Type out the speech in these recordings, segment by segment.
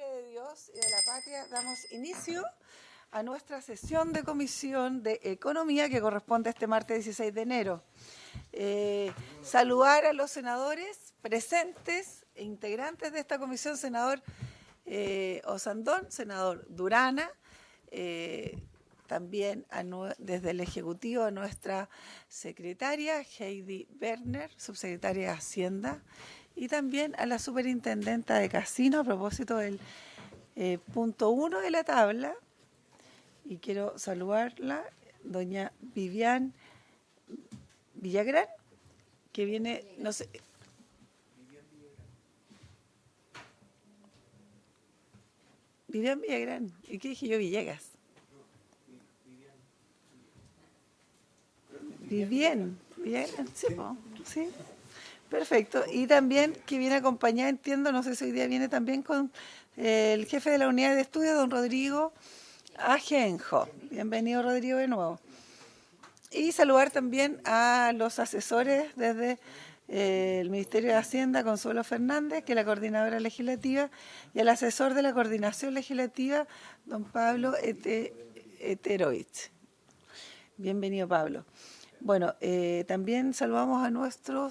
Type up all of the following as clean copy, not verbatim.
nombre de Dios y de la patria damos inicio a nuestra sesión de Comisión de Economía que corresponde a este martes 16 de enero. Saludar a los senadores presentes e integrantes de esta comisión, senador Osandón, senador Durana, también desde el Ejecutivo a nuestra secretaria Heidi Werner, subsecretaria de Hacienda, y también a la superintendenta de Casino a propósito del punto 1 de la tabla. Y quiero saludarla, doña Vivian Villagrán, que viene, no sé... Vivian Villagrán. ¿Y qué dije yo? Villegas. Vivian Villagrán, sí, sí. Perfecto. Y también que viene acompañada, entiendo, no sé si hoy día viene también con el jefe de la unidad de estudio, don Rodrigo Ajenjo. Bienvenido, Rodrigo, de nuevo. Y saludar también a los asesores desde el Ministerio de Hacienda, Consuelo Fernández, que es la coordinadora legislativa, y al asesor de la coordinación legislativa, don Pablo Eterovich. Bienvenido, Pablo. Bueno, también saludamos a nuestra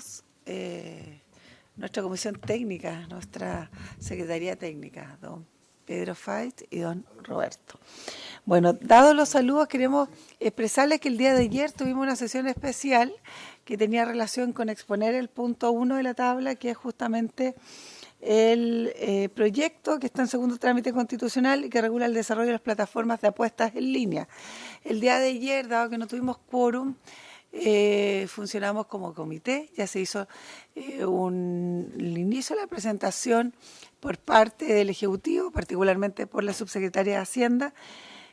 comisión técnica, nuestra secretaría técnica, don Pedro Fait y don Roberto. Bueno, dados los saludos, queremos expresarles que el día de ayer tuvimos una sesión especial que tenía relación con exponer el punto 1 de la tabla, que es justamente el proyecto que está en segundo trámite constitucional y que regula el desarrollo de las plataformas de apuestas en línea. El día de ayer, dado que no tuvimos quórum, funcionamos como comité, ya se hizo el inicio de la presentación por parte del Ejecutivo, particularmente por la subsecretaria de Hacienda,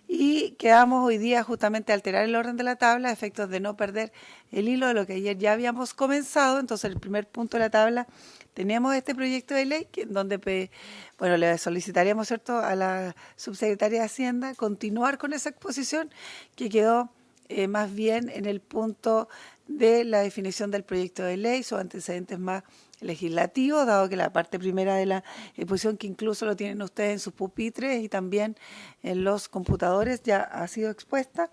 y quedamos hoy día justamente a alterar el orden de la tabla a efectos de no perder el hilo de lo que ayer ya habíamos comenzado. Entonces, el primer punto de la tabla tenemos este proyecto de ley donde le solicitaríamos, ¿cierto?, a la subsecretaria de Hacienda continuar con esa exposición que quedó más bien en el punto de la definición del proyecto de ley, sus antecedentes más legislativos, dado que la parte primera de la exposición, que incluso lo tienen ustedes en sus pupitres y también en los computadores, ya ha sido expuesta.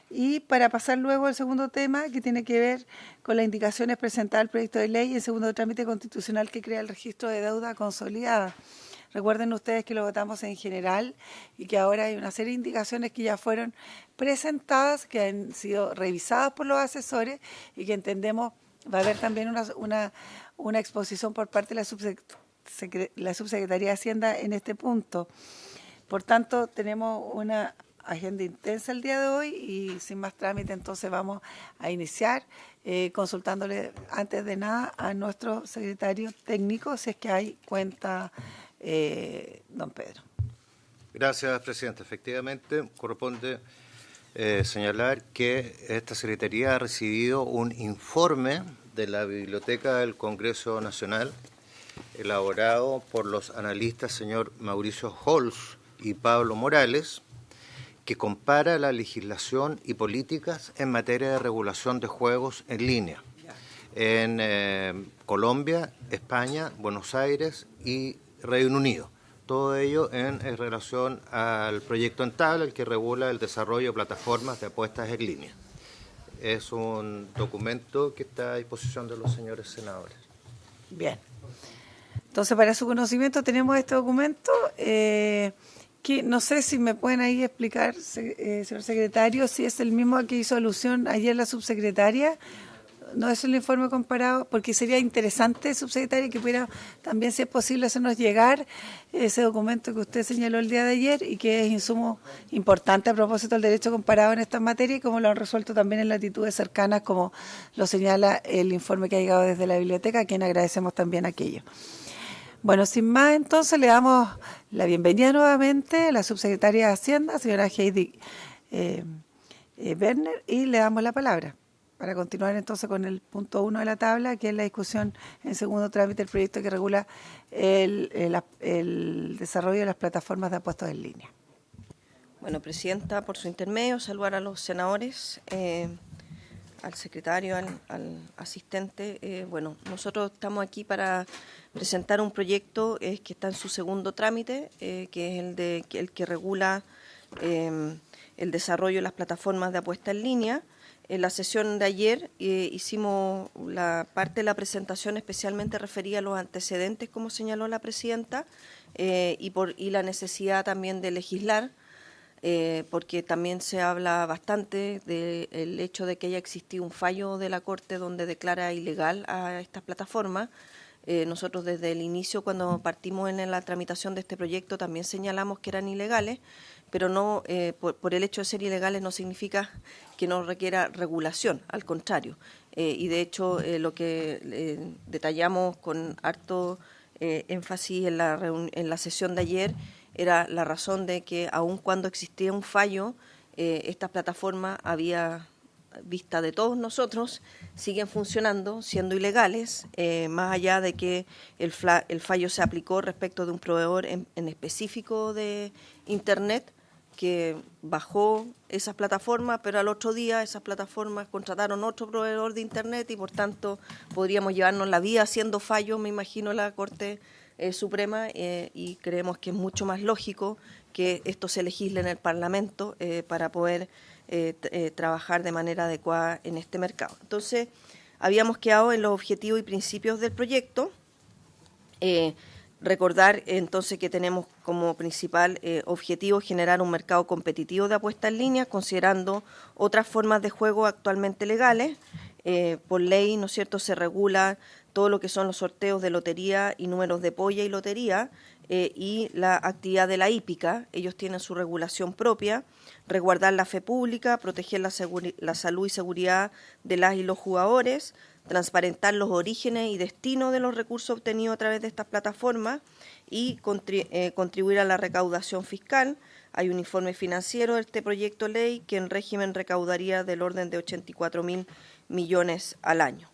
Y para pasar luego al segundo tema, que tiene que ver con las indicaciones presentadas al proyecto de ley y el segundo trámite constitucional que crea el registro de deuda consolidada. Recuerden ustedes que lo votamos en general y que ahora hay una serie de indicaciones que ya fueron presentadas, que han sido revisadas por los asesores y que entendemos va a haber también una exposición por parte de la subsecretaría de Hacienda en este punto. Por tanto, tenemos una agenda intensa el día de hoy y sin más trámite entonces vamos a iniciar consultándole antes de nada a nuestro secretario técnico si es que hay cuenta, don Pedro. Gracias, presidente. Efectivamente, corresponde señalar que esta secretaría ha recibido un informe de la Biblioteca del Congreso Nacional elaborado por los analistas señor Mauricio Holz y Pablo Morales, que compara la legislación y políticas en materia de regulación de juegos en línea en Colombia, España, Buenos Aires y Reino Unido. Todo ello en relación al proyecto en tabla, el que regula el desarrollo de plataformas de apuestas en línea. Es un documento que está a disposición de los señores senadores. Bien. Entonces, para su conocimiento tenemos este documento que no sé si me pueden ahí explicar, señor secretario, si es el mismo al que hizo alusión ayer la subsecretaria. No es el informe comparado, porque sería interesante, subsecretaria, que pudiera también, si es posible, hacernos llegar ese documento que usted señaló el día de ayer y que es insumo importante a propósito del derecho comparado en estas materias y como lo han resuelto también en latitudes cercanas, como lo señala el informe que ha llegado desde la biblioteca, a quien agradecemos también aquello. Bueno, sin más, entonces le damos la bienvenida nuevamente a la subsecretaria de Hacienda, señora Heidi Werner, y le damos la palabra para continuar entonces con el punto 1 de la tabla, que es la discusión en segundo trámite del proyecto que regula el desarrollo de las plataformas de apuestas en línea. Bueno, presidenta, por su intermedio, saludar a los senadores, al secretario, al asistente. Bueno, nosotros estamos aquí para presentar un proyecto que está en su segundo trámite, que es el que regula el desarrollo de las plataformas de apuesta en línea. En la sesión de ayer hicimos la parte de la presentación especialmente referida a los antecedentes, como señaló la presidenta, y la necesidad también de legislar, porque también se habla bastante del hecho de que haya existido un fallo de la Corte donde declara ilegal a estas plataformas. Nosotros desde el inicio, cuando partimos en la tramitación de este proyecto, también señalamos que eran ilegales, pero no por el hecho de ser ilegales no significa que no requiera regulación, al contrario. Y de hecho lo que detallamos con harto énfasis en la sesión de ayer era la razón de que aun cuando existía un fallo, esta plataforma había vista de todos nosotros, siguen funcionando, siendo ilegales, más allá de que el fallo se aplicó respecto de un proveedor en específico de Internet que bajó esas plataformas, pero al otro día esas plataformas contrataron otro proveedor de Internet y por tanto podríamos llevarnos la vida haciendo fallos, me imagino, la Corte Suprema, y creemos que es mucho más lógico que esto se legisle en el Parlamento para poder trabajar de manera adecuada en este mercado. Entonces, habíamos quedado en los objetivos y principios del proyecto. Recordar entonces que tenemos como principal objetivo generar un mercado competitivo de apuesta en línea, considerando otras formas de juego actualmente legales. Por ley, ¿no es cierto?, se regula todo lo que son los sorteos de lotería y números de polla y lotería, y la actividad de la hípica. Ellos tienen su regulación propia, resguardar la fe pública, proteger la salud y seguridad de las y los jugadores, transparentar los orígenes y destinos de los recursos obtenidos a través de estas plataformas y contribuir a la recaudación fiscal. Hay un informe financiero de este proyecto de ley que en régimen recaudaría del orden de 84.000 millones al año.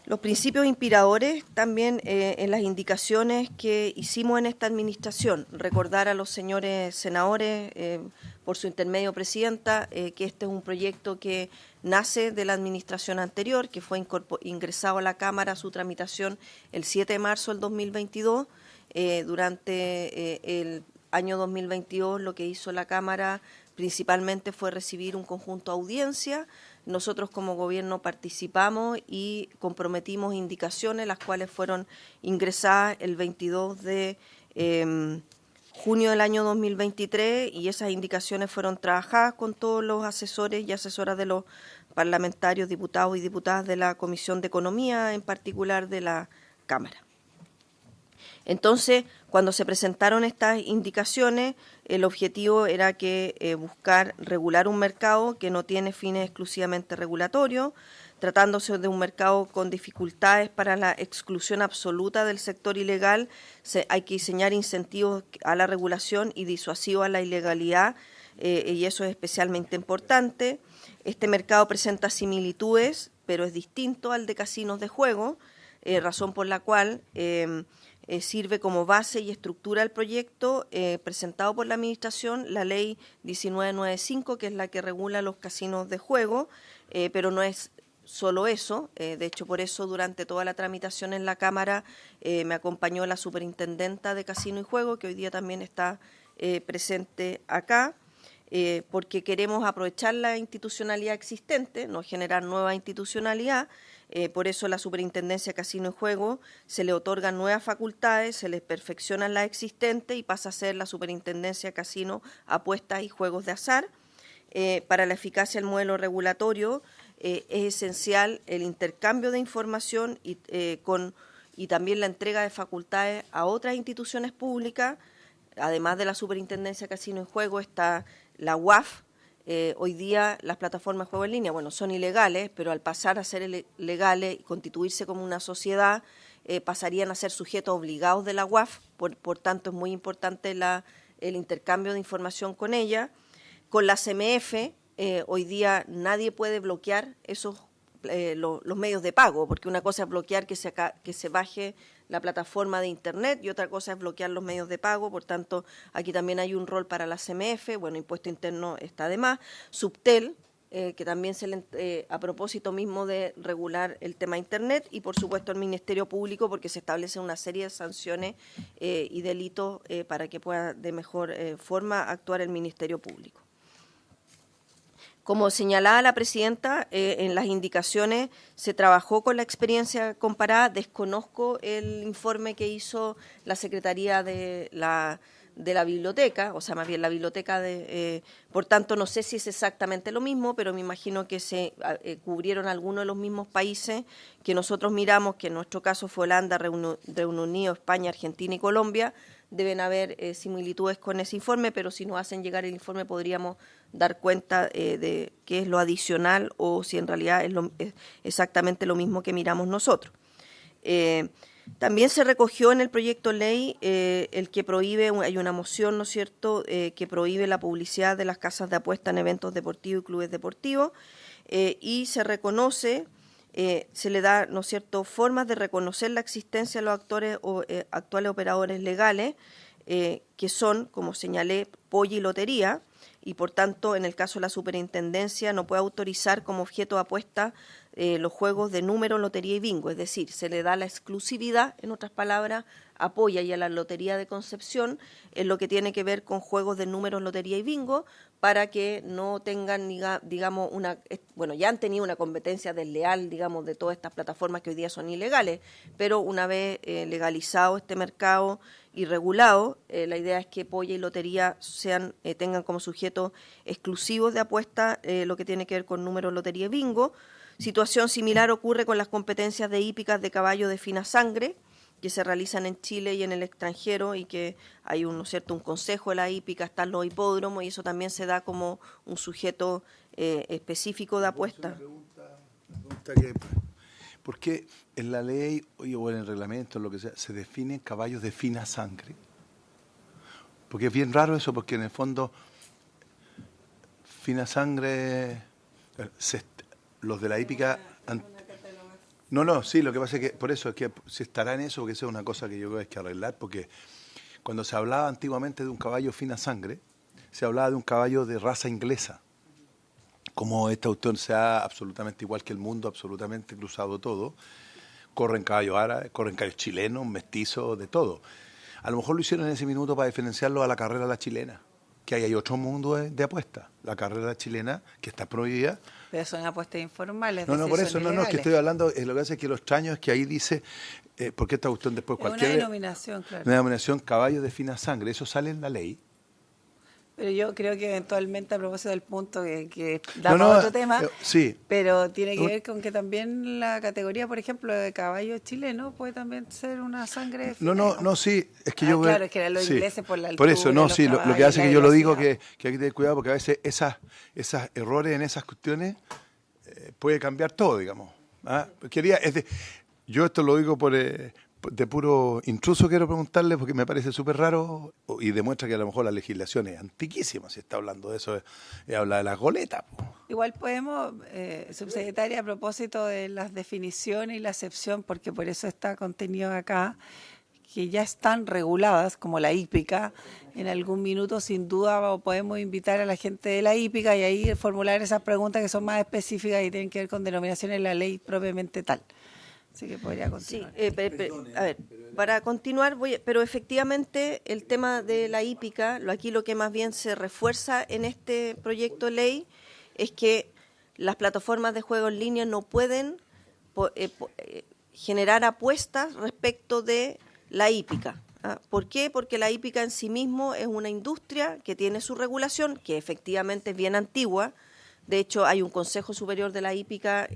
Los principios inspiradores también en las indicaciones que hicimos en esta administración. Recordar a los señores senadores, por su intermedio, presidenta, que este es un proyecto que nace de la administración anterior, que fue ingresado a la Cámara a su tramitación el 7 de marzo del 2022. Durante el año 2022 lo que hizo la Cámara principalmente fue recibir un conjunto de audiencias. Nosotros como gobierno participamos y comprometimos indicaciones, las cuales fueron ingresadas el 22 de junio del año 2023, y esas indicaciones fueron trabajadas con todos los asesores y asesoras de los parlamentarios, diputados y diputadas de la Comisión de Economía, en particular de la Cámara. Entonces, cuando se presentaron estas indicaciones, el objetivo era que buscar regular un mercado que no tiene fines exclusivamente regulatorios, tratándose de un mercado con dificultades para la exclusión absoluta del sector ilegal. Hay que diseñar incentivos a la regulación y disuasivos a la ilegalidad, y eso es especialmente importante. Este mercado presenta similitudes, pero es distinto al de casinos de juego, razón por la cual sirve como base y estructura el proyecto presentado por la Administración, la Ley 1995, que es la que regula los casinos de juego, pero no es solo eso. De hecho, por eso durante toda la tramitación en la Cámara me acompañó la superintendenta de Casino y Juego, que hoy día también está presente acá, porque queremos aprovechar la institucionalidad existente, no generar nueva institucionalidad. Por eso la Superintendencia de Casino y Juego se le otorgan nuevas facultades, se les perfeccionan las existentes y pasa a ser la Superintendencia de Casino, Apuestas y Juegos de Azar. Para la eficacia del modelo regulatorio es esencial el intercambio de información y también la entrega de facultades a otras instituciones públicas. Además de la Superintendencia de Casino y Juego está la UAF. Hoy día las plataformas de juego en línea, bueno, son ilegales, pero al pasar a ser legales y constituirse como una sociedad, pasarían a ser sujetos obligados de la UAF, por tanto es muy importante el intercambio de información con ella. Con la CMF, hoy día nadie puede bloquear los medios de pago, porque una cosa es bloquear que se baje la plataforma de Internet y otra cosa es bloquear los medios de pago. Por tanto, aquí también hay un rol para la CMF. Bueno, Impuesto Interno está de más. Subtel, que también a propósito mismo de regular el tema Internet, y por supuesto el Ministerio Público, porque se establece una serie de sanciones y delitos para que pueda de mejor forma actuar el Ministerio Público. Como señalaba la presidenta, en las indicaciones se trabajó con la experiencia comparada. Desconozco el informe que hizo la Secretaría de la Biblioteca, o sea, más bien la Biblioteca por tanto, no sé si es exactamente lo mismo, pero me imagino que se cubrieron algunos de los mismos países que nosotros miramos, que en nuestro caso fue Holanda, Reino Unido, España, Argentina y Colombia. Deben haber similitudes con ese informe, pero si nos hacen llegar el informe podríamos dar cuenta de qué es lo adicional o si en realidad es exactamente lo mismo que miramos nosotros. También se recogió en el proyecto de ley el que prohíbe, hay una moción, ¿no es cierto?, que prohíbe la publicidad de las casas de apuesta en eventos deportivos y clubes deportivos, y se reconoce, se le da, ¿no es cierto?, formas de reconocer la existencia de los actores o actuales operadores legales, que son, como señalé, polla y lotería, y por tanto, en el caso de la superintendencia, no puede autorizar como objeto de apuesta los juegos de número, lotería y bingo, es decir, se le da la exclusividad, en otras palabras, a Polla y a la Lotería de Concepción en lo que tiene que ver con juegos de números, lotería y bingo, para que no tengan, digamos, ya han tenido una competencia desleal, digamos, de todas estas plataformas que hoy día son ilegales, pero una vez legalizado este mercado y regulado, la idea es que Polla y Lotería tengan como sujeto exclusivos de apuesta lo que tiene que ver con números, lotería y bingo. Situación similar ocurre con las competencias de hípicas de caballo de fina sangre, que se realizan en Chile y en el extranjero, y que hay un consejo de la hípica, están los hipódromos, y eso también se da como un sujeto específico de apuesta. ¿Por qué en la ley o en el reglamento, lo que sea, se definen caballos de fina sangre? Porque es bien raro eso, porque en el fondo, fina sangre, los de la hípica... Sí, lo que pasa es que, por eso, es que se estará en eso, porque esa es una cosa que yo creo que hay que arreglar, porque cuando se hablaba antiguamente de un caballo fina sangre, se hablaba de un caballo de raza inglesa. Como esta cuestión sea absolutamente igual que el mundo, absolutamente cruzado todo, corren caballos árabes, corren caballos chilenos, mestizos, de todo. A lo mejor lo hicieron en ese minuto para diferenciarlo a la carrera la chilena, que hay otro mundo de apuestas. La carrera chilena, que está prohibida. Pero son apuestas informales. No, por eso, no, que estoy hablando, lo que hace es que lo extraño es que ahí dice, porque esta cuestión después cualquier... Una denominación, claro. Una denominación, caballos de fina sangre, eso sale en la ley. Pero yo creo que eventualmente, a propósito del punto que da para otro tema, sí, pero tiene que ver con que también la categoría, por ejemplo, de caballo chileno puede también ser una sangre fina. Sí, es que yo... Claro, es que eran los ingleses por la altura. Por eso, lo que hace que yo lo digo que hay que tener cuidado, porque a veces esos errores en esas cuestiones puede cambiar todo, digamos. Yo esto lo digo de puro intruso, quiero preguntarle, porque me parece súper raro y demuestra que a lo mejor la legislación es antiquísima. Si está hablando de eso, habla de las goletas. Igual podemos, subsecretaria, a propósito de las definiciones y la acepción, porque por eso está contenido acá, que ya están reguladas, como la hípica. En algún minuto, sin duda, podemos invitar a la gente de la hípica y ahí formular esas preguntas que son más específicas y tienen que ver con denominaciones en la ley propiamente tal. Así que podría continuar. Sí, a ver, para continuar, pero efectivamente el tema de la hípica, aquí lo que más bien se refuerza en este proyecto de ley es que las plataformas de juego en línea no pueden generar apuestas respecto de la hípica. ¿Por qué? Porque la hípica en sí mismo es una industria que tiene su regulación, que efectivamente es bien antigua. De hecho, hay un Consejo Superior de la Hípica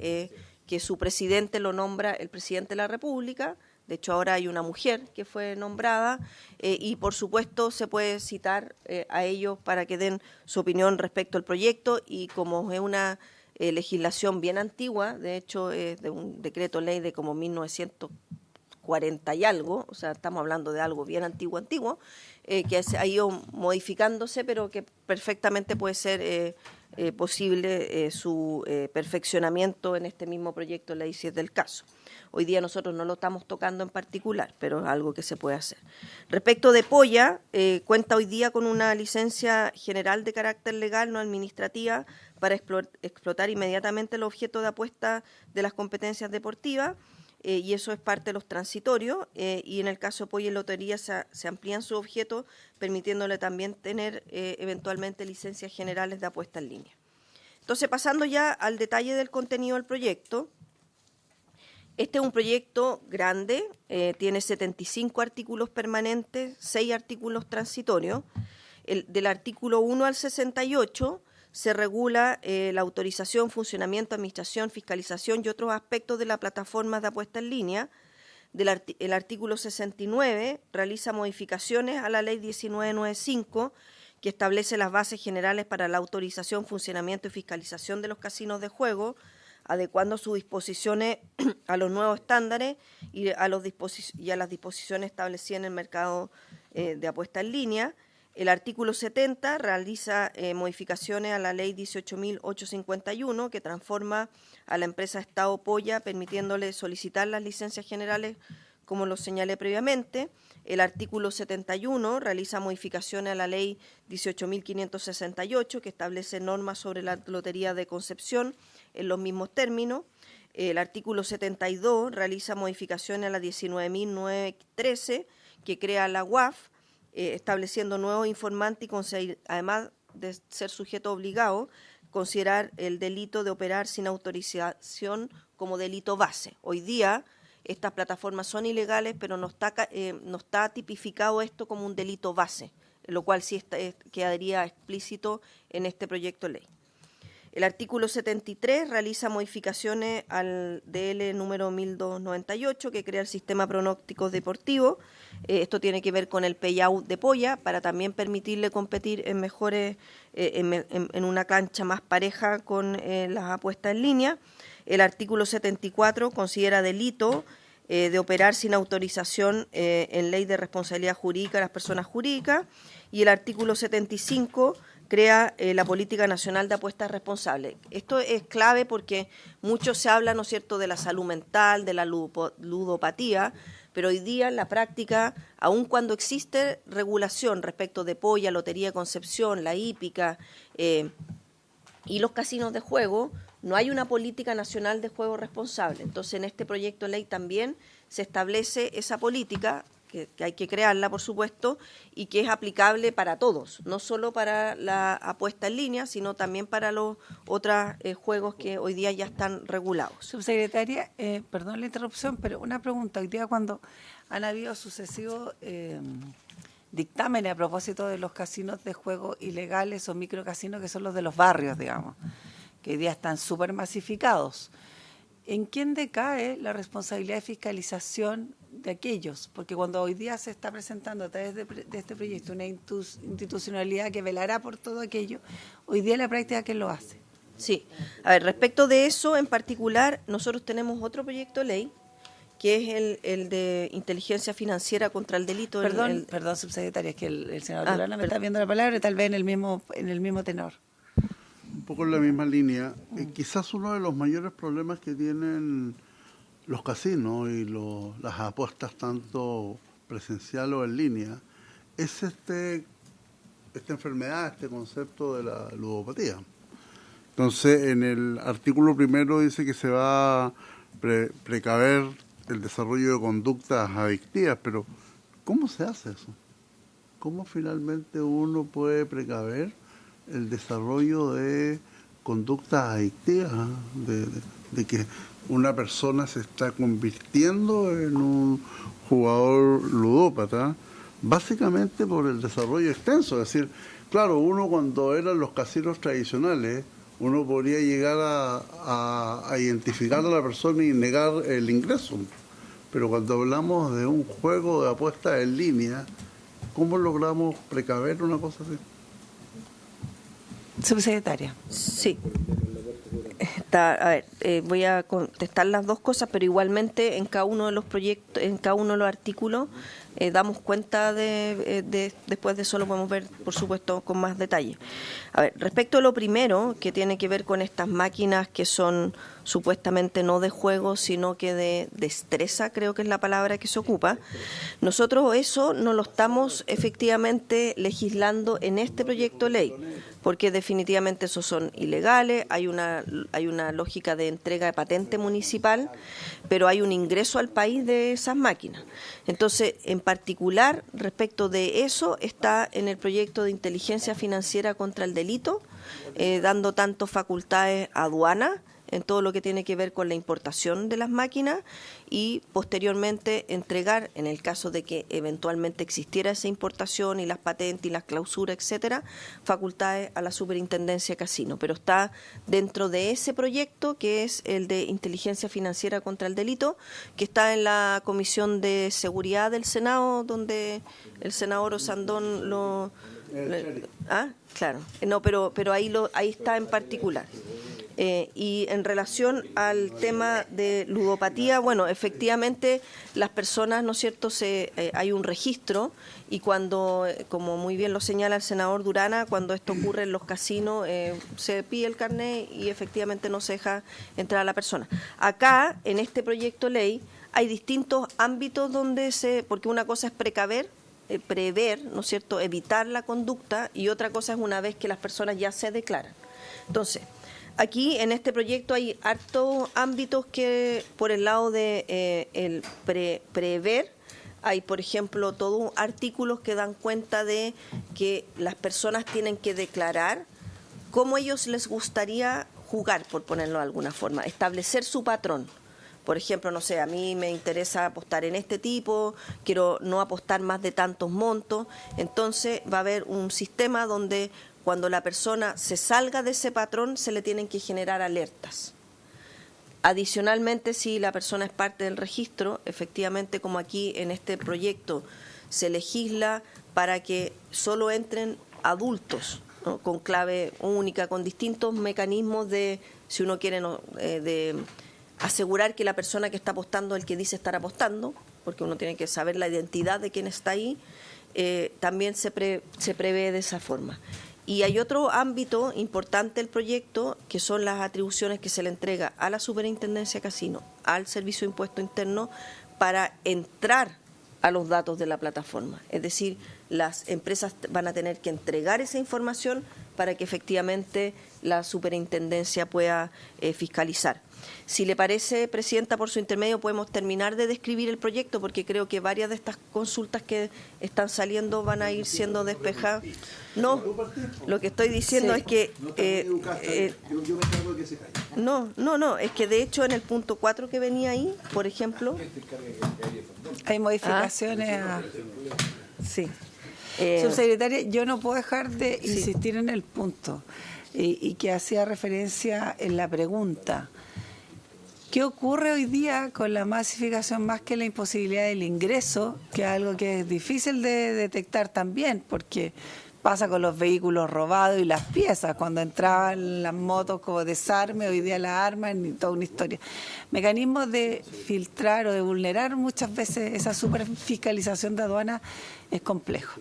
que su presidente lo nombra el presidente de la República. De hecho, ahora hay una mujer que fue nombrada y, por supuesto, se puede citar a ellos para que den su opinión respecto al proyecto, y como es una legislación bien antigua, de hecho, es de un decreto ley de como 1940 y algo, o sea, estamos hablando de algo bien antiguo, que ha ido modificándose, pero que perfectamente puede ser posible su perfeccionamiento en este mismo proyecto de ley, si es del caso. Hoy día nosotros no lo estamos tocando en particular, pero es algo que se puede hacer. Respecto de Polla, cuenta hoy día con una licencia general de carácter legal, no administrativa, para explotar inmediatamente el objeto de apuesta de las competencias deportivas, y eso es parte de los transitorios, y en el caso de Polla y Lotería se amplían sus objetos, permitiéndole también tener eventualmente licencias generales de apuesta en línea. Entonces, pasando ya al detalle del contenido del proyecto, este es un proyecto grande, tiene 75 artículos permanentes, 6 artículos transitorios. Del artículo 1 al 68 se regula la autorización, funcionamiento, administración, fiscalización y otros aspectos de la plataforma de apuesta en línea. El artículo 69 realiza modificaciones a la ley 1995, que establece las bases generales para la autorización, funcionamiento y fiscalización de los casinos de juego, adecuando sus disposiciones a los nuevos estándares y a las disposiciones establecidas en el mercado de apuesta en línea. El artículo 70 realiza modificaciones a la ley 18.851, que transforma a la empresa Estado Polla, permitiéndole solicitar las licencias generales, como lo señalé previamente. El artículo 71 realiza modificaciones a la ley 18.568, que establece normas sobre la lotería de Concepción en los mismos términos. El artículo 72 realiza modificaciones a la 19.913, que crea la UAF, estableciendo nuevos informantes y además de ser sujeto obligado, considerar el delito de operar sin autorización como delito base. Hoy día estas plataformas son ilegales, pero no está tipificado esto como un delito base, lo cual sí quedaría explícito en este proyecto de ley. El artículo 73 realiza modificaciones al DL número 1298, que crea el sistema pronósticos deportivo. Esto tiene que ver con el payout de Polla, para también permitirle competir en mejores, en una cancha más pareja con las apuestas en línea. El artículo 74 considera delito de operar sin autorización en ley de responsabilidad jurídica de las personas jurídicas. Y el artículo 75 crea la Política Nacional de Apuestas Responsables. Esto es clave porque mucho se habla, ¿no es cierto?, de la salud mental, de la ludopatía, pero hoy día en la práctica, aun cuando existe regulación respecto de Polla, Lotería de Concepción, la hípica y los casinos de juego, no hay una política nacional de juego responsable. Entonces, en este proyecto de ley también se establece esa política, que hay que crearla, por supuesto, y que es aplicable para todos, no solo para la apuesta en línea, sino también para los otros juegos que hoy día ya están regulados. Subsecretaria, perdón la interrupción, pero una pregunta. Hoy día, cuando han habido sucesivos dictámenes a propósito de los casinos de juego ilegales o microcasinos, que son los de los barrios, digamos, que hoy día están súper masificados, ¿en quién decae la responsabilidad de fiscalización de aquellos? Porque cuando hoy día se está presentando a través de este proyecto una institucionalidad que velará por todo aquello, hoy día en la práctica, ¿quién lo hace? Sí. A ver, respecto de eso en particular, nosotros tenemos otro proyecto de ley, que es el de inteligencia financiera contra el delito. Perdón, subsecretaria, es que el senador Durana me está viendo la palabra, y tal vez en el mismo tenor. Un poco en la misma línea. Quizás uno de los mayores problemas que tienen los casinos y las apuestas, tanto presencial o en línea, es esta enfermedad, este concepto de la ludopatía. Entonces, en el artículo primero dice que se va a precaver el desarrollo de conductas adictivas, pero ¿cómo se hace eso? ¿Cómo finalmente uno puede precaver el desarrollo de conductas adictivas, de que una persona se está convirtiendo en un jugador ludópata, básicamente por el desarrollo extenso? Es decir, claro, uno cuando eran los casinos tradicionales, uno podría llegar a identificar a la persona y negar el ingreso, pero cuando hablamos de un juego de apuestas en línea, ¿cómo logramos precaver una cosa así? Subsecretaria. Sí. voy a contestar las dos cosas, pero igualmente en cada uno de los proyectos, en cada uno de los artículos, damos cuenta después de eso lo podemos ver, por supuesto, con más detalle. A ver, respecto a lo primero, que tiene que ver con estas máquinas que son supuestamente no de juego, sino que de destreza, creo que es la palabra que se ocupa, nosotros eso no lo estamos efectivamente legislando en este proyecto de ley, porque definitivamente esos son ilegales, hay una lógica de entrega de patente municipal, pero hay un ingreso al país de esas máquinas. Entonces, en particular, respecto de eso, está en el proyecto de inteligencia financiera contra el delito, dando tanto facultades a aduana, en todo lo que tiene que ver con la importación de las máquinas y posteriormente entregar, en el caso de que eventualmente existiera esa importación y las patentes y las clausuras, etcétera, facultades a la Superintendencia de Casino. Pero está dentro de ese proyecto que es el de inteligencia financiera contra el delito, que está en la Comisión de Seguridad del Senado, donde el senador Osandón lo... claro. No, pero ahí está en particular. Y en relación al tema de ludopatía, bueno, efectivamente las personas, ¿no es cierto?, hay un registro y cuando, como muy bien lo señala el senador Durana, cuando esto ocurre en los casinos, se pide el carnet y efectivamente no se deja entrar a la persona. Acá, en este proyecto de ley, hay distintos ámbitos donde porque una cosa es prever, ¿no es cierto?, evitar la conducta y otra cosa es una vez que las personas ya se declaran. Entonces, aquí en este proyecto hay hartos ámbitos que por el lado de el prever, hay por ejemplo todos artículos que dan cuenta de que las personas tienen que declarar cómo ellos les gustaría jugar, por ponerlo de alguna forma, establecer su patrón. Por ejemplo, no sé, a mí me interesa apostar en este tipo, quiero no apostar más de tantos montos, entonces va a haber un sistema donde cuando la persona se salga de ese patrón, se le tienen que generar alertas. Adicionalmente, si la persona es parte del registro, efectivamente, como aquí en este proyecto se legisla para que solo entren adultos, ¿no?, con clave única, con distintos mecanismos de, si uno quiere, de asegurar que la persona que está apostando es el que dice estar apostando, porque uno tiene que saber la identidad de quien está ahí, también se prevé de esa forma. Y hay otro ámbito importante del proyecto, que son las atribuciones que se le entrega a la Superintendencia de Casino, al Servicio de Impuesto Interno, para entrar a los datos de la plataforma. Es decir, las empresas van a tener que entregar esa información para que efectivamente la Superintendencia pueda fiscalizar. Si le parece, Presidenta, por su intermedio podemos terminar de describir el proyecto, porque creo que varias de estas consultas que están saliendo van a ir siendo despejadas. No, lo que estoy diciendo es que... No, es que de hecho en el punto 4 que venía ahí, por ejemplo... Hay modificaciones Sí. Subsecretaria, yo no puedo dejar de insistir en el punto y que hacía referencia en la pregunta. ¿Qué ocurre hoy día con la masificación más que la imposibilidad del ingreso, que es algo que es difícil de detectar también, porque pasa con los vehículos robados y las piezas, cuando entraban las motos como desarme, hoy día las armas y toda una historia. Mecanismos de filtrar o de vulnerar muchas veces esa superfiscalización de aduana es complejo.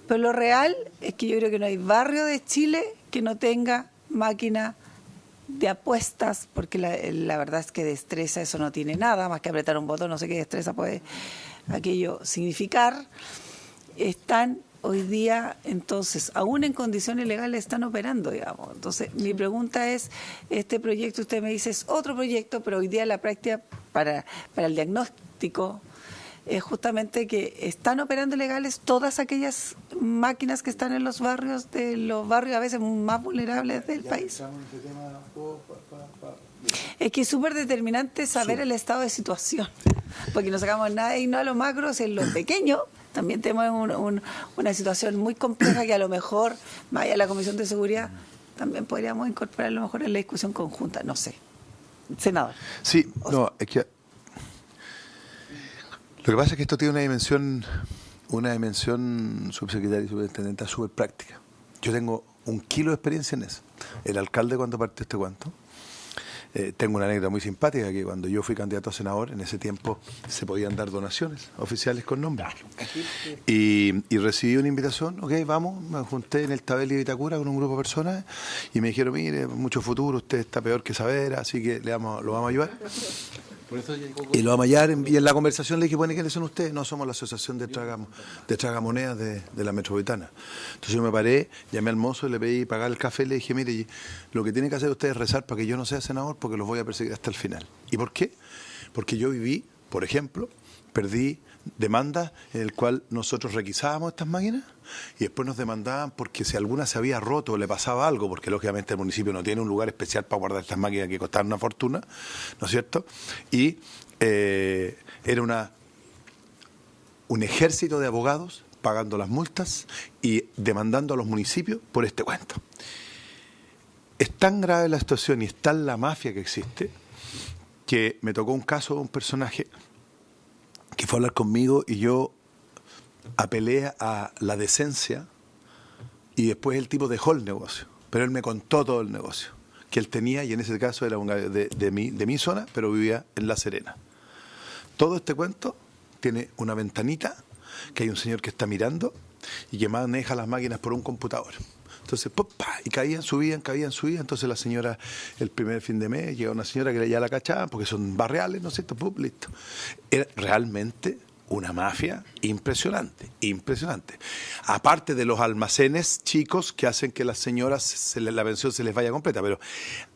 Pero lo real es que yo creo que no hay barrio de Chile que no tenga máquina de apuestas, porque la verdad es que destreza eso no tiene nada, más que apretar un botón, no sé qué destreza puede aquello significar. Están hoy día, entonces, aún en condiciones legales están operando, digamos. Entonces, mi pregunta es, este proyecto, usted me dice, es otro proyecto, pero hoy día la práctica para el diagnóstico es justamente que están operando legales todas aquellas máquinas que están en los barrios a veces más vulnerables del país. Es que es súper determinante saber el estado de situación, porque no sacamos nada y no a lo macro, si en lo pequeño también tenemos una situación muy compleja que a lo mejor, vaya a la Comisión de Seguridad, también podríamos incorporar a lo mejor en la discusión conjunta, no sé. Senador. Sí, no, es que lo que pasa es que esto tiene una dimensión, subsecretaria y superintendente, súper práctica. Yo tengo 1 kilo de experiencia en eso. El alcalde, cuando partió este cuento, Tengo una anécdota muy simpática, que cuando yo fui candidato a senador, en ese tiempo se podían dar donaciones oficiales con nombre. Y recibí una invitación, ok, vamos, me junté en el Tabeli de Vitacura con un grupo de personas y me dijeron, mire, mucho futuro, usted está peor que Saavedra, así que lo vamos a ayudar. Y lo vamos a hallar, y en la conversación le dije, bueno, ¿quiénes son ustedes? No, somos la asociación de tragamonedas de la Metropolitana. Entonces yo me paré, llamé al mozo y le pedí pagar el café y le dije, mire, lo que tiene que hacer usted es rezar para que yo no sea senador porque los voy a perseguir hasta el final. ¿Y por qué? Porque yo viví, por ejemplo, perdí demandas en el cual nosotros requisábamos estas máquinas y después nos demandaban porque si alguna se había roto o le pasaba algo, porque lógicamente el municipio no tiene un lugar especial para guardar estas máquinas que costaban una fortuna, ¿no es cierto? Y era un ejército de abogados pagando las multas y demandando a los municipios por este cuento. Es tan grave la situación y es tan la mafia que existe que me tocó un caso de un personaje que fue a hablar conmigo y yo apelé a la decencia y después el tipo dejó el negocio, pero él me contó todo el negocio que él tenía y en ese caso era de mi zona, pero vivía en La Serena. Todo este cuento tiene una ventanita que hay un señor que está mirando y que maneja las máquinas por un computador. Entonces, y caían, subían, entonces la señora, el primer fin de mes, llega una señora que ya la cachaban, porque son barriales, ¿no es cierto? Listo. Era realmente una mafia impresionante. Aparte de los almacenes chicos que hacen que las señoras la pensión se les vaya completa, pero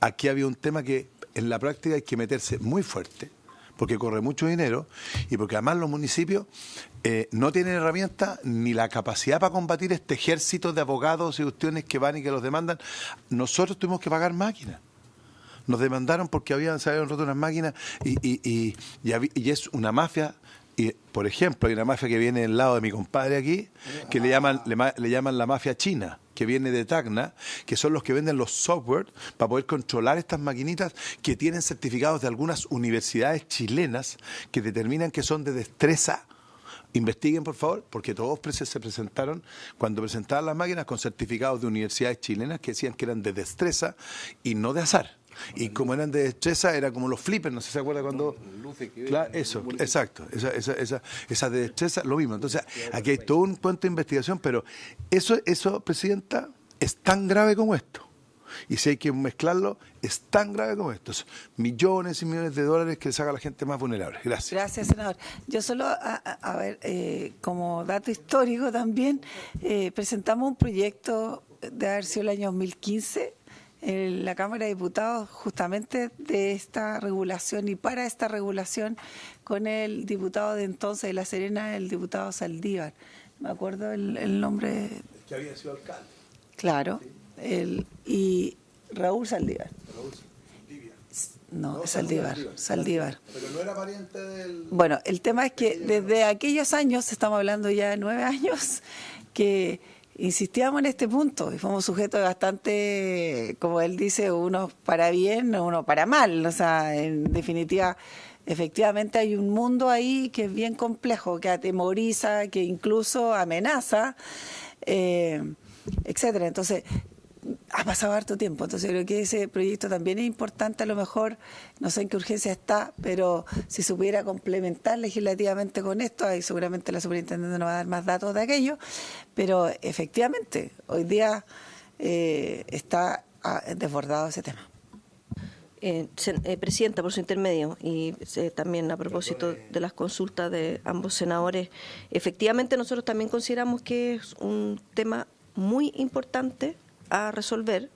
aquí había un tema que en la práctica hay que meterse muy fuerte, porque corre mucho dinero y porque además los municipios no tienen herramientas ni la capacidad para combatir este ejército de abogados y cuestiones que van y que los demandan. Nosotros tuvimos que pagar máquinas. Nos demandaron porque se habían roto unas máquinas y es una mafia. Y, por ejemplo, hay una mafia que viene del lado de mi compadre aquí, que le llaman la mafia china, que viene de Tacna, que son los que venden los software para poder controlar estas maquinitas que tienen certificados de algunas universidades chilenas que determinan que son de destreza. Investiguen, por favor, porque todos se presentaron, cuando presentaban las máquinas, con certificados de universidades chilenas que decían que eran de destreza y no de azar. Y como eran de destreza, era como los flippers, no sé si se acuerda cuando... Claro, eso, exacto, esa de destreza, lo mismo. Entonces, aquí hay todo un cuento de investigación, pero eso, Presidenta, es tan grave como esto. Y si hay que mezclarlo, es tan grave como esto. Millones y millones de dólares que le saca a la gente más vulnerable. Gracias. Gracias, senador. Yo solo, a ver, como dato histórico también, presentamos un proyecto de haber sido el año 2015 en la Cámara de Diputados justamente de esta regulación y para esta regulación con el diputado de entonces de La Serena, el diputado Saldívar. Me acuerdo el nombre. Que había sido alcalde. Claro. Y Raúl Saldívar. No, Saldívar. Pero no era pariente del... Bueno, el tema es que desde aquellos años, estamos hablando ya de 9 años, que insistíamos en este punto y fuimos sujetos bastante, como él dice, unos para bien, uno para mal. O sea, en definitiva, efectivamente hay un mundo ahí que es bien complejo, que atemoriza, que incluso amenaza, etcétera. Entonces, ha pasado harto tiempo, entonces creo que ese proyecto también es importante, a lo mejor, no sé en qué urgencia está, pero si se pudiera complementar legislativamente con esto, ahí seguramente la superintendente nos va a dar más datos de aquello, pero efectivamente, hoy día está desbordado ese tema. Presidenta, por su intermedio, y también a propósito de las consultas de ambos senadores, efectivamente nosotros también consideramos que es un tema muy importante a resolver,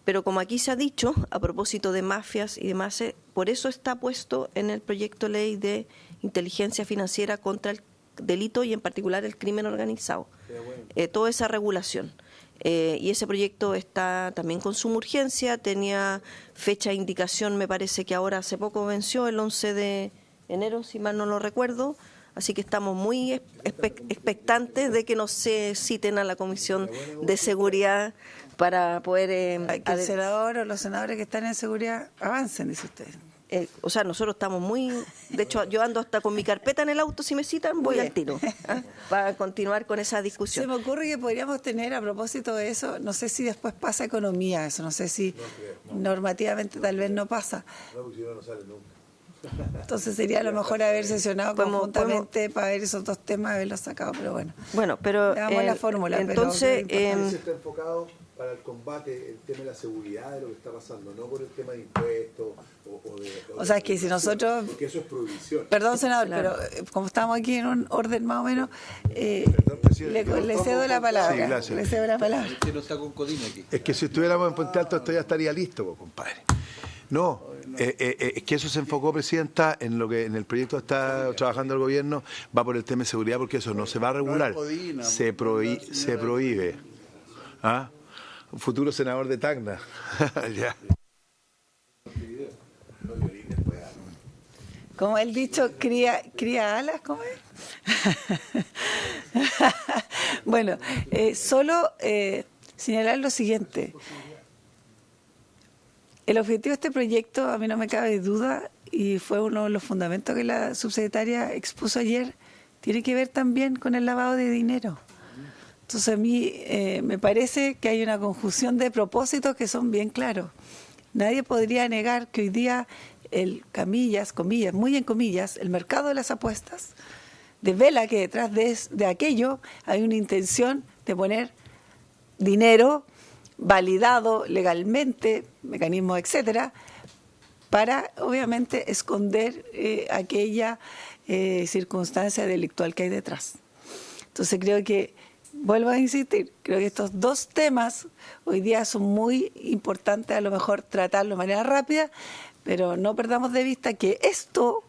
pero como aquí se ha dicho, a propósito de mafias y demás, por eso está puesto en el proyecto de ley de inteligencia financiera contra el delito y en particular el crimen organizado, toda esa regulación. Y ese proyecto está también con suma urgencia, tenía fecha de indicación, me parece que ahora hace poco venció, el 11 de enero, si mal no lo recuerdo. Así que estamos muy expectantes de que nos se citen a la Comisión de Seguridad para poder... que el senador o los senadores que están en seguridad avancen, dice usted. O sea, nosotros estamos muy... De hecho, yo ando hasta con mi carpeta en el auto, si me citan, voy al tiro, para continuar con esa discusión. Se me ocurre que podríamos tener, a propósito de eso, no sé si después pasa economía, eso no sé si normativamente tal vez no pasa. No, porque si no, no sale nunca. Entonces sería a lo mejor haber sesionado conjuntamente para ver esos dos temas, haberlos sacado, pero bueno. Bueno, pero le damos la fórmula, entonces... Se está enfocado para el combate, el tema de la seguridad de lo que está pasando, no por el tema de impuestos o sea, es que si nosotros... Porque eso es prohibición. Perdón, senador, pero como estamos aquí en un orden más o menos, le cedo la palabra. Sí, gracias. Le cedo la palabra. Es que no está con Codina aquí. Es que si estuviéramos en Puente Alto, esto ya estaría listo, compadre. No, es que eso se enfocó, Presidenta, en lo que en el proyecto está trabajando el gobierno, va por el tema de seguridad, porque eso no se va a regular, se prohíbe. ¿Ah? Un futuro senador de Tacna. Ya. Como el dicho, cría alas, ¿cómo es? Bueno, solo señalar lo siguiente. El objetivo de este proyecto, a mí no me cabe duda, y fue uno de los fundamentos que la subsecretaria expuso ayer, tiene que ver también con el lavado de dinero. Entonces a mí me parece que hay una conjunción de propósitos que son bien claros. Nadie podría negar que hoy día comillas, muy en comillas, el mercado de las apuestas devela que detrás de aquello hay una intención de poner dinero validado legalmente, mecanismos, etcétera, para obviamente esconder aquella circunstancia delictual que hay detrás. Entonces creo que, vuelvo a insistir, creo que estos dos temas hoy día son muy importantes, a lo mejor tratarlo de manera rápida, pero no perdamos de vista que esto,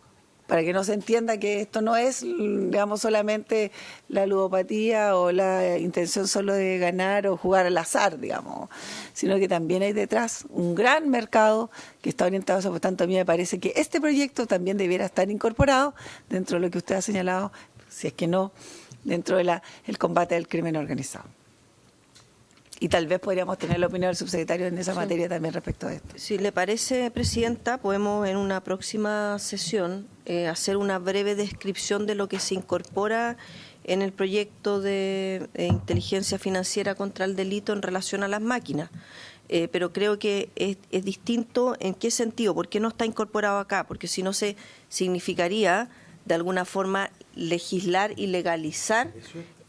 para que no se entienda que esto no es, digamos, solamente la ludopatía o la intención solo de ganar o jugar al azar, digamos, sino que también hay detrás un gran mercado que está orientado a eso. Por tanto, a mí me parece que este proyecto también debiera estar incorporado dentro de lo que usted ha señalado, si es que no, dentro de el combate al crimen organizado. Y tal vez podríamos tener la opinión del subsecretario en esa materia también respecto a esto. Si le parece, Presidenta, podemos en una próxima sesión hacer una breve descripción de lo que se incorpora en el proyecto de inteligencia financiera contra el delito en relación a las máquinas. Pero creo que es distinto en qué sentido, por qué no está incorporado acá, porque si no significaría de alguna forma legislar y legalizar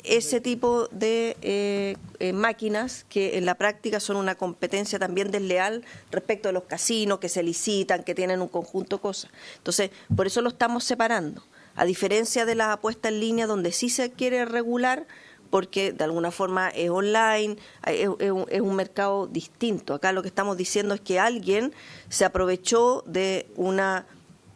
ese tipo de máquinas que en la práctica son una competencia también desleal respecto de los casinos que se licitan, que tienen un conjunto de cosas. Entonces, por eso lo estamos separando. A diferencia de las apuestas en línea, donde sí se quiere regular, porque de alguna forma es online, es un mercado distinto. Acá lo que estamos diciendo es que alguien se aprovechó de una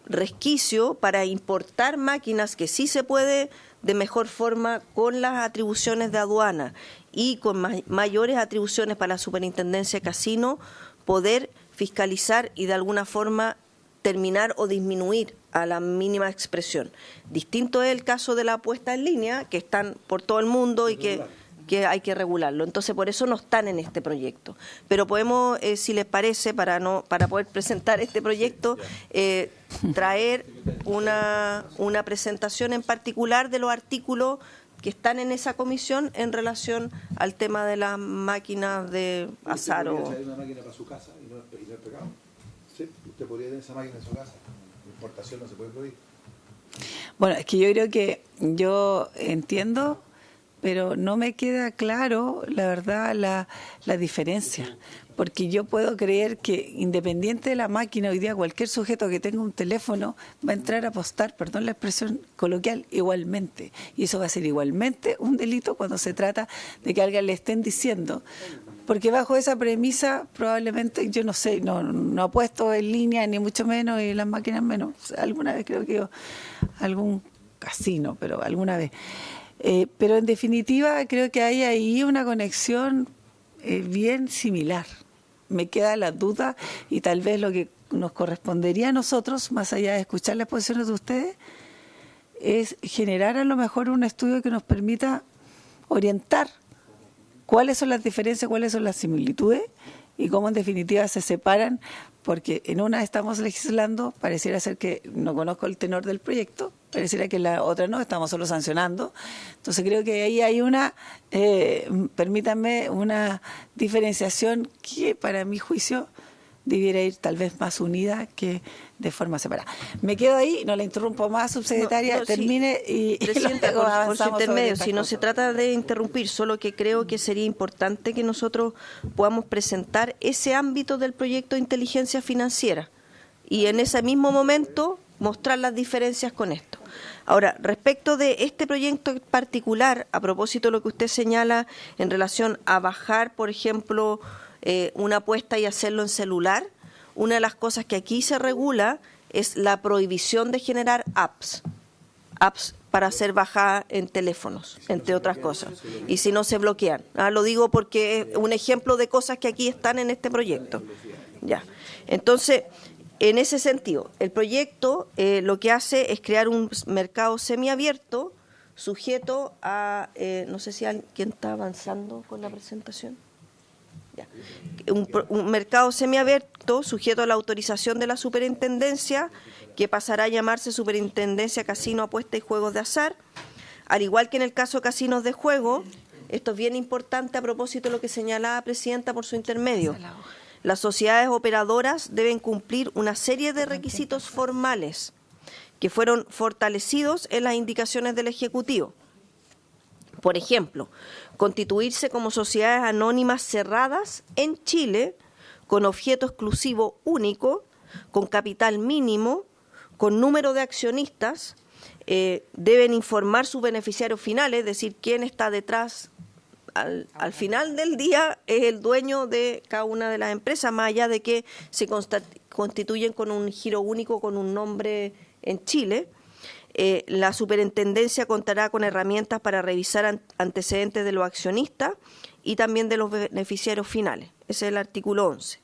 resquicio para importar máquinas que sí se puede de mejor forma con las atribuciones de aduana y con mayores atribuciones para la superintendencia de casino, poder fiscalizar y de alguna forma terminar o disminuir a la mínima expresión. Distinto es el caso de la apuesta en línea, que están por todo el mundo y que hay que regularlo. Entonces, por eso no están en este proyecto. Pero podemos, si les parece, para poder presentar este proyecto, traer una presentación en particular de los artículos que están en esa comisión en relación al tema de las máquinas de azar. ¿Usted podría traer una máquina para su casa y no es pecado? Sí, usted podría tener esa máquina en su casa. La importación no se puede prohibir. Bueno, es que yo creo que yo entiendo, pero no me queda claro, la verdad, la diferencia. Porque yo puedo creer que independiente de la máquina, hoy día cualquier sujeto que tenga un teléfono va a entrar a apostar, perdón la expresión coloquial, igualmente. Y eso va a ser igualmente un delito cuando se trata de que a alguien le estén diciendo. Porque bajo esa premisa probablemente, yo no sé, no apuesto en línea ni mucho menos y las máquinas menos. O sea, alguna vez creo que algún casino, pero alguna vez. Pero en definitiva creo que hay ahí una conexión bien similar. Me queda la duda y tal vez lo que nos correspondería a nosotros, más allá de escuchar las posiciones de ustedes, es generar a lo mejor un estudio que nos permita orientar cuáles son las diferencias, cuáles son las similitudes y cómo en definitiva se separan, porque en una estamos legislando, pareciera ser que no conozco el tenor del proyecto, pareciera que en la otra no, estamos solo sancionando. Entonces creo que ahí hay una, permítanme, una diferenciación que para mi juicio debiera ir tal vez más unida que de forma separada. Me quedo ahí, no la interrumpo más, subsecretaria, No, termine sí, y Presidenta, luego por su avanzamos sobre intermedio, estas si no cosas. se trata de interrumpir, solo que creo que sería importante que nosotros podamos presentar ese ámbito del proyecto de inteligencia financiera y en ese mismo momento mostrar las diferencias con esto. Ahora, respecto de este proyecto en particular, a propósito de lo que usted señala en relación a bajar, por ejemplo, una apuesta y hacerlo en celular, una de las cosas que aquí se regula es la prohibición de generar apps para ser bajada en teléfonos, entre otras cosas, y si no se bloquean. Lo digo porque es un ejemplo de cosas que aquí están en este proyecto. Ya. Entonces, en ese sentido, el proyecto lo que hace es crear un mercado semiabierto sujeto a, no sé si alguien está avanzando con la presentación. Ya. Un mercado semiabierto sujeto a la autorización de la superintendencia, que pasará a llamarse Superintendencia Casino, Apuesta y Juegos de Azar. Al igual que en el caso de casinos de juego, esto es bien importante a propósito de lo que señalaba Presidenta por su intermedio. Las sociedades operadoras deben cumplir una serie de requisitos formales que fueron fortalecidos en las indicaciones del Ejecutivo. Por ejemplo, constituirse como sociedades anónimas cerradas en Chile, con objeto exclusivo único, con capital mínimo, con número de accionistas, deben informar sus beneficiarios finales, es decir, quién está detrás. Al final del día es el dueño de cada una de las empresas, más allá de que se constituyen con un giro único, con un nombre en Chile. La superintendencia contará con herramientas para revisar antecedentes de los accionistas y también de los beneficiarios finales. Ese es el artículo 11.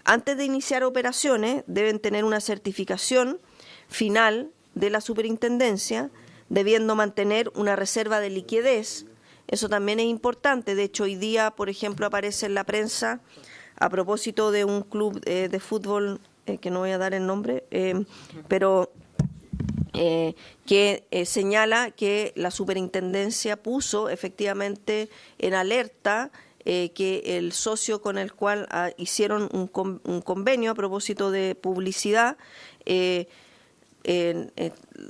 Antes de iniciar operaciones, deben tener una certificación final de la superintendencia, debiendo mantener una reserva de liquidez. Eso también es importante. De hecho, hoy día, por ejemplo, aparece en la prensa, a propósito de un club de fútbol, que no voy a dar el nombre, pero que señala que la superintendencia puso efectivamente en alerta que el socio con el cual hicieron un convenio a propósito de publicidad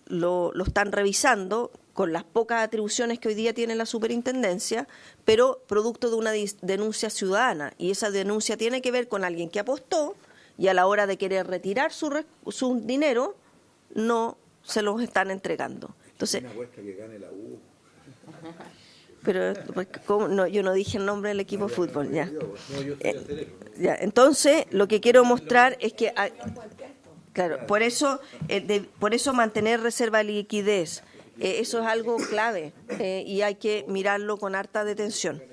lo están revisando con las pocas atribuciones que hoy día tiene la superintendencia, pero producto de una denuncia ciudadana, y esa denuncia tiene que ver con alguien que apostó y a la hora de querer retirar su dinero no se los están entregando. Entonces, pero no, yo no dije el nombre del equipo de fútbol, ya. Entonces, lo que quiero mostrar es que claro, por eso mantener reserva de liquidez, eso es algo clave y hay que mirarlo con harta detención.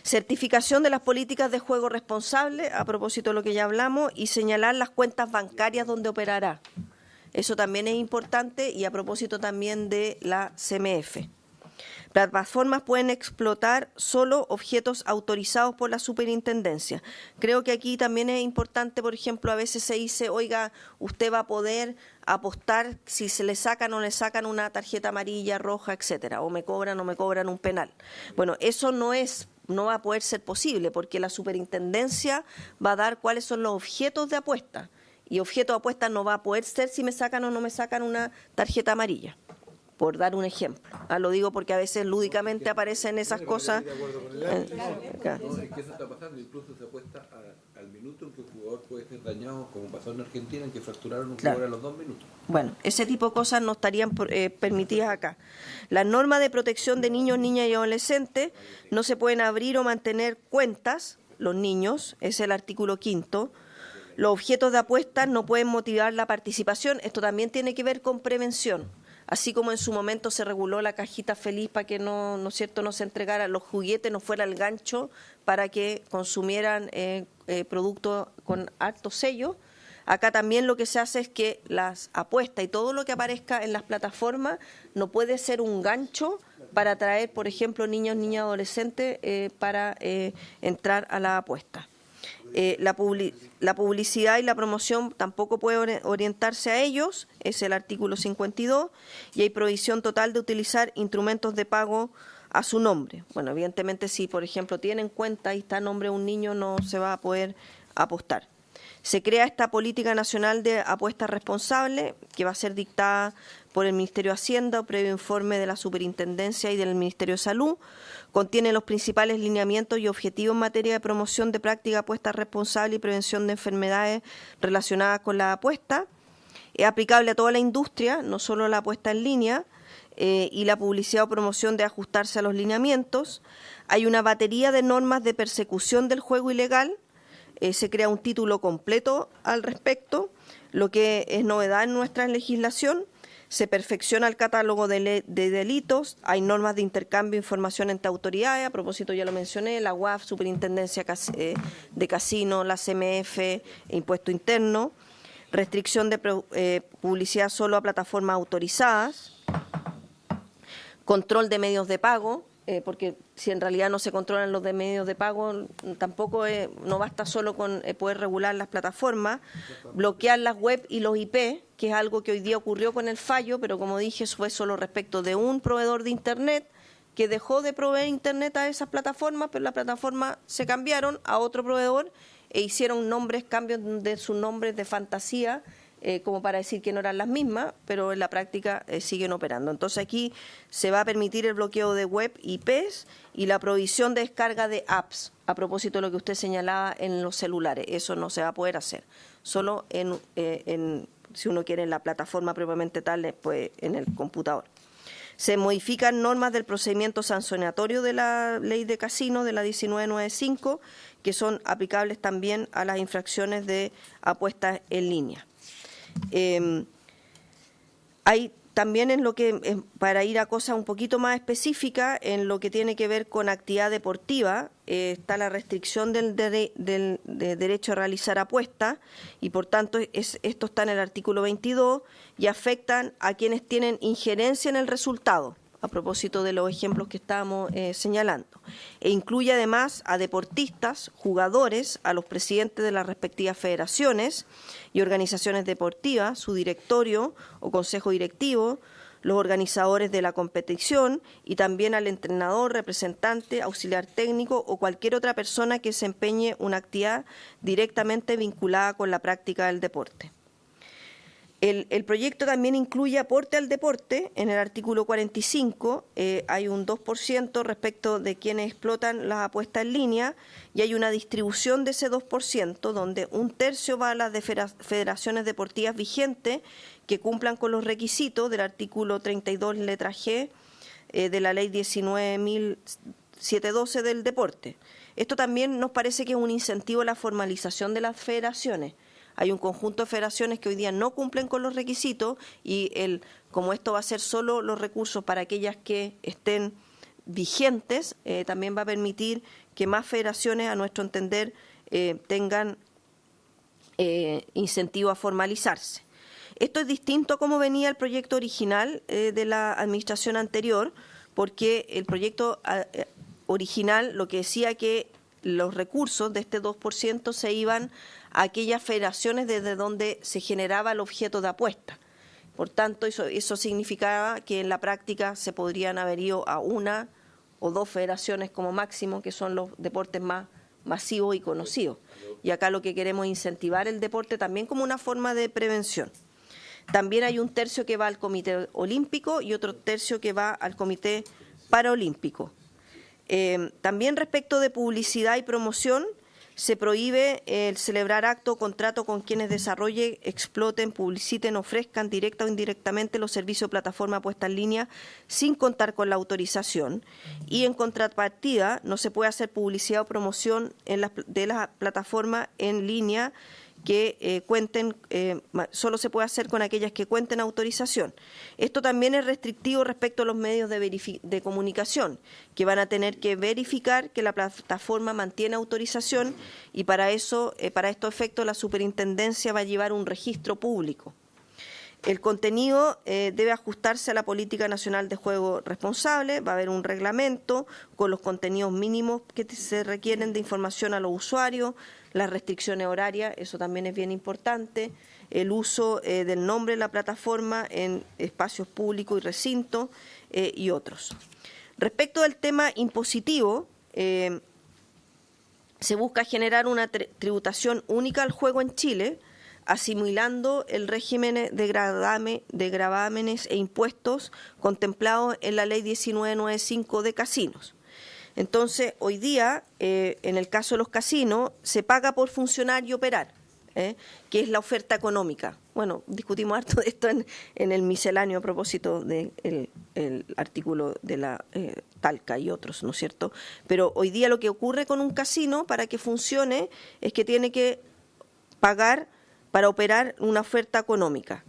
Certificación de las políticas de juego responsable, a propósito de lo que ya hablamos, y señalar las cuentas bancarias donde operará. Eso también es importante, y a propósito también de la CMF. Plataformas pueden explotar solo objetos autorizados por la superintendencia. Creo que aquí también es importante, por ejemplo, a veces se dice, oiga, usted va a poder apostar si se le sacan o no le sacan una tarjeta amarilla, roja, etcétera, o me cobran o me cobran un penal. Bueno, eso no va a poder ser posible, porque la superintendencia va a dar cuáles son los objetos de apuesta. Y objeto de apuesta no va a poder ser si me sacan o no me sacan una tarjeta amarilla, por dar un ejemplo. Lo digo porque a veces lúdicamente aparecen esas cosas. Es que eso está pasando, incluso se apuesta al minuto en que un jugador puede ser dañado, como pasó en Argentina, en que fracturaron un jugador a los 2 minutos. Bueno, ese tipo de cosas no estarían permitidas acá. Las normas de protección de niños, niñas y adolescentes: no se pueden abrir o mantener cuentas, los niños, es el artículo 5º. Los objetos de apuestas no pueden motivar la participación. Esto también tiene que ver con prevención. Así como en su momento se reguló la cajita feliz para que no se entregara los juguetes, no fuera el gancho para que consumieran productos con alto sello. Acá también lo que se hace es que las apuestas y todo lo que aparezca en las plataformas no puede ser un gancho para atraer, por ejemplo, niños, niñas, adolescentes para entrar a la apuesta. La publicidad y la promoción tampoco puede orientarse a ellos, es el artículo 52, y hay prohibición total de utilizar instrumentos de pago a su nombre. Bueno, evidentemente si, por ejemplo, tienen cuenta y está a nombre de un niño, no se va a poder apostar. Se crea esta Política Nacional de Apuestas Responsable, que va a ser dictada por el Ministerio de Hacienda, previo informe de la Superintendencia y del Ministerio de Salud. Contiene los principales lineamientos y objetivos en materia de promoción de práctica de apuestas responsables y prevención de enfermedades relacionadas con la apuesta. Es aplicable a toda la industria, no solo a la apuesta en línea, y la publicidad o promoción de ajustarse a los lineamientos. Hay una batería de normas de persecución del juego ilegal. Se crea un título completo al respecto, lo que es novedad en nuestra legislación. Se perfecciona el catálogo de delitos, hay normas de intercambio de información entre autoridades, a propósito ya lo mencioné, la UAF, Superintendencia de Casino, la CMF, Impuesto Interno, restricción de publicidad solo a plataformas autorizadas, control de medios de pago, porque si en realidad no se controlan los de medios de pago, tampoco no basta solo con poder regular las plataformas, bloquear las web y los IP, que es algo que hoy día ocurrió con el fallo, pero como dije, fue solo respecto de un proveedor de Internet que dejó de proveer Internet a esas plataformas, pero las plataformas se cambiaron a otro proveedor e hicieron cambios de sus nombres de fantasía, como para decir que no eran las mismas, pero en la práctica siguen operando. Entonces aquí se va a permitir el bloqueo de web IPs y la prohibición de descarga de apps, a propósito de lo que usted señalaba en los celulares. Eso no se va a poder hacer, solo si uno quiere en la plataforma propiamente tal, pues en el computador. Se modifican normas del procedimiento sancionatorio de la ley de casino, de la 1995, que son aplicables también a las infracciones de apuestas en línea. Hay también para ir a cosas un poquito más específicas, en lo que tiene que ver con actividad deportiva, está la restricción del derecho a realizar apuestas y por tanto esto está en el artículo 22 y afectan a quienes tienen injerencia en el resultado, a propósito de los ejemplos que estábamos señalando. E incluye además a deportistas, jugadores, a los presidentes de las respectivas federaciones y organizaciones deportivas, su directorio o consejo directivo, los organizadores de la competición y también al entrenador, representante, auxiliar técnico o cualquier otra persona que desempeñe una actividad directamente vinculada con la práctica del deporte. El proyecto también incluye aporte al deporte. En el artículo 45 hay un 2% respecto de quienes explotan las apuestas en línea y hay una distribución de ese 2%, donde un tercio va a las de federaciones deportivas vigentes que cumplan con los requisitos del artículo 32, letra G, de la ley 19.712 del deporte. Esto también nos parece que es un incentivo a la formalización de las federaciones. Hay un conjunto de federaciones que hoy día no cumplen con los requisitos y como esto va a ser solo los recursos para aquellas que estén vigentes, también va a permitir que más federaciones, a nuestro entender, tengan incentivo a formalizarse. Esto es distinto a cómo venía el proyecto original de la administración anterior, porque el proyecto original lo que decía que los recursos de este 2% se iban a aquellas federaciones desde donde se generaba el objeto de apuesta. Por tanto, eso significaba que en la práctica se podrían haber ido a una o dos federaciones como máximo, que son los deportes más masivos y conocidos. Y acá lo que queremos es incentivar el deporte también como una forma de prevención. También hay un tercio que va al Comité Olímpico y otro tercio que va al Comité Paraolímpico. También respecto de publicidad y promoción, se prohíbe el celebrar acto o contrato con quienes desarrollen, exploten, publiciten, ofrezcan directa o indirectamente los servicios de plataforma puesta en línea sin contar con la autorización. Y en contrapartida, no se puede hacer publicidad o promoción de la plataforma en línea que solo se puede hacer con aquellas que cuenten autorización. Esto también es restrictivo respecto a los medios de comunicación, que van a tener que verificar que la plataforma mantiene autorización y para estos efectos la Superintendencia va a llevar un registro público. El contenido debe ajustarse a la Política Nacional de Juego Responsable. Va a haber un reglamento con los contenidos mínimos que se requieren de información a los usuarios, las restricciones horarias, eso también es bien importante, el uso del nombre de la plataforma en espacios públicos y recintos y otros. Respecto del tema impositivo, se busca generar una tributación única al juego en Chile, asimilando el régimen de gravámenes e impuestos contemplados en la Ley 1995 de casinos. Entonces, hoy día, en el caso de los casinos, se paga por funcionar y operar, que es la oferta económica. Bueno, discutimos harto de esto en el misceláneo a propósito del el artículo de la Talca y otros, ¿no es cierto? Pero hoy día lo que ocurre con un casino para que funcione es que tiene que pagar para operar una oferta económica.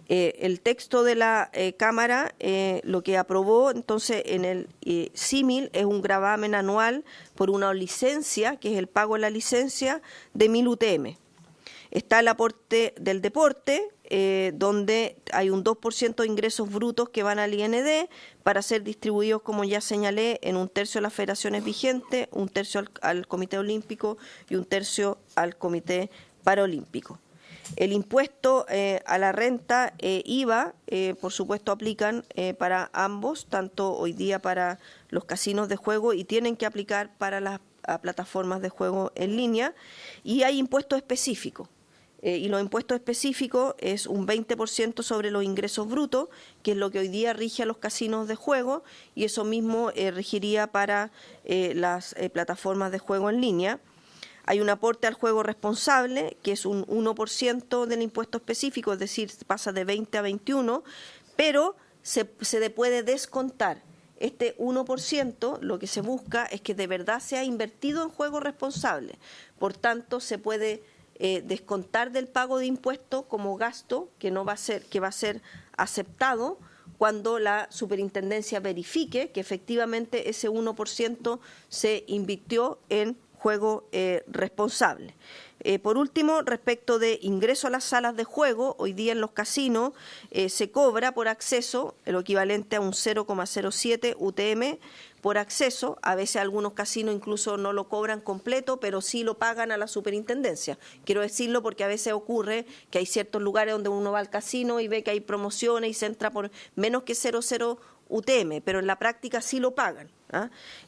El texto de la Cámara lo que aprobó entonces en el símil es un gravamen anual por una licencia, que es el pago de la licencia, de 1.000 UTM. Está el aporte del deporte, donde hay un 2% de ingresos brutos que van al IND para ser distribuidos, como ya señalé, en 1/3 de las federaciones vigentes, 1/3 al Comité Olímpico y 1/3 al Comité Paralímpico. El impuesto a la renta IVA, por supuesto, aplican para ambos, tanto hoy día para los casinos de juego y tienen que aplicar para las plataformas de juego en línea. Y hay impuestos específicos. Y los impuestos específicos es un 20% sobre los ingresos brutos, que es lo que hoy día rige a los casinos de juego, y eso mismo regiría para las plataformas de juego en línea. Hay un aporte al juego responsable, que es un 1% del impuesto específico, es decir, pasa de 20 a 21, pero se puede descontar. Este 1%, lo que se busca es que de verdad sea invertido en juego responsable. Por tanto, se puede descontar del pago de impuestos como gasto que va a ser aceptado cuando la superintendencia verifique que efectivamente ese 1% se invirtió en juego responsable. Por último, respecto de ingreso a las salas de juego, hoy día en los casinos se cobra por acceso lo equivalente a un 0,07 UTM por acceso. A veces algunos casinos incluso no lo cobran completo, pero sí lo pagan a la superintendencia. Quiero decirlo porque a veces ocurre que hay ciertos lugares donde uno va al casino y ve que hay promociones y se entra por menos que 0,0 UTM, pero en la práctica sí lo pagan.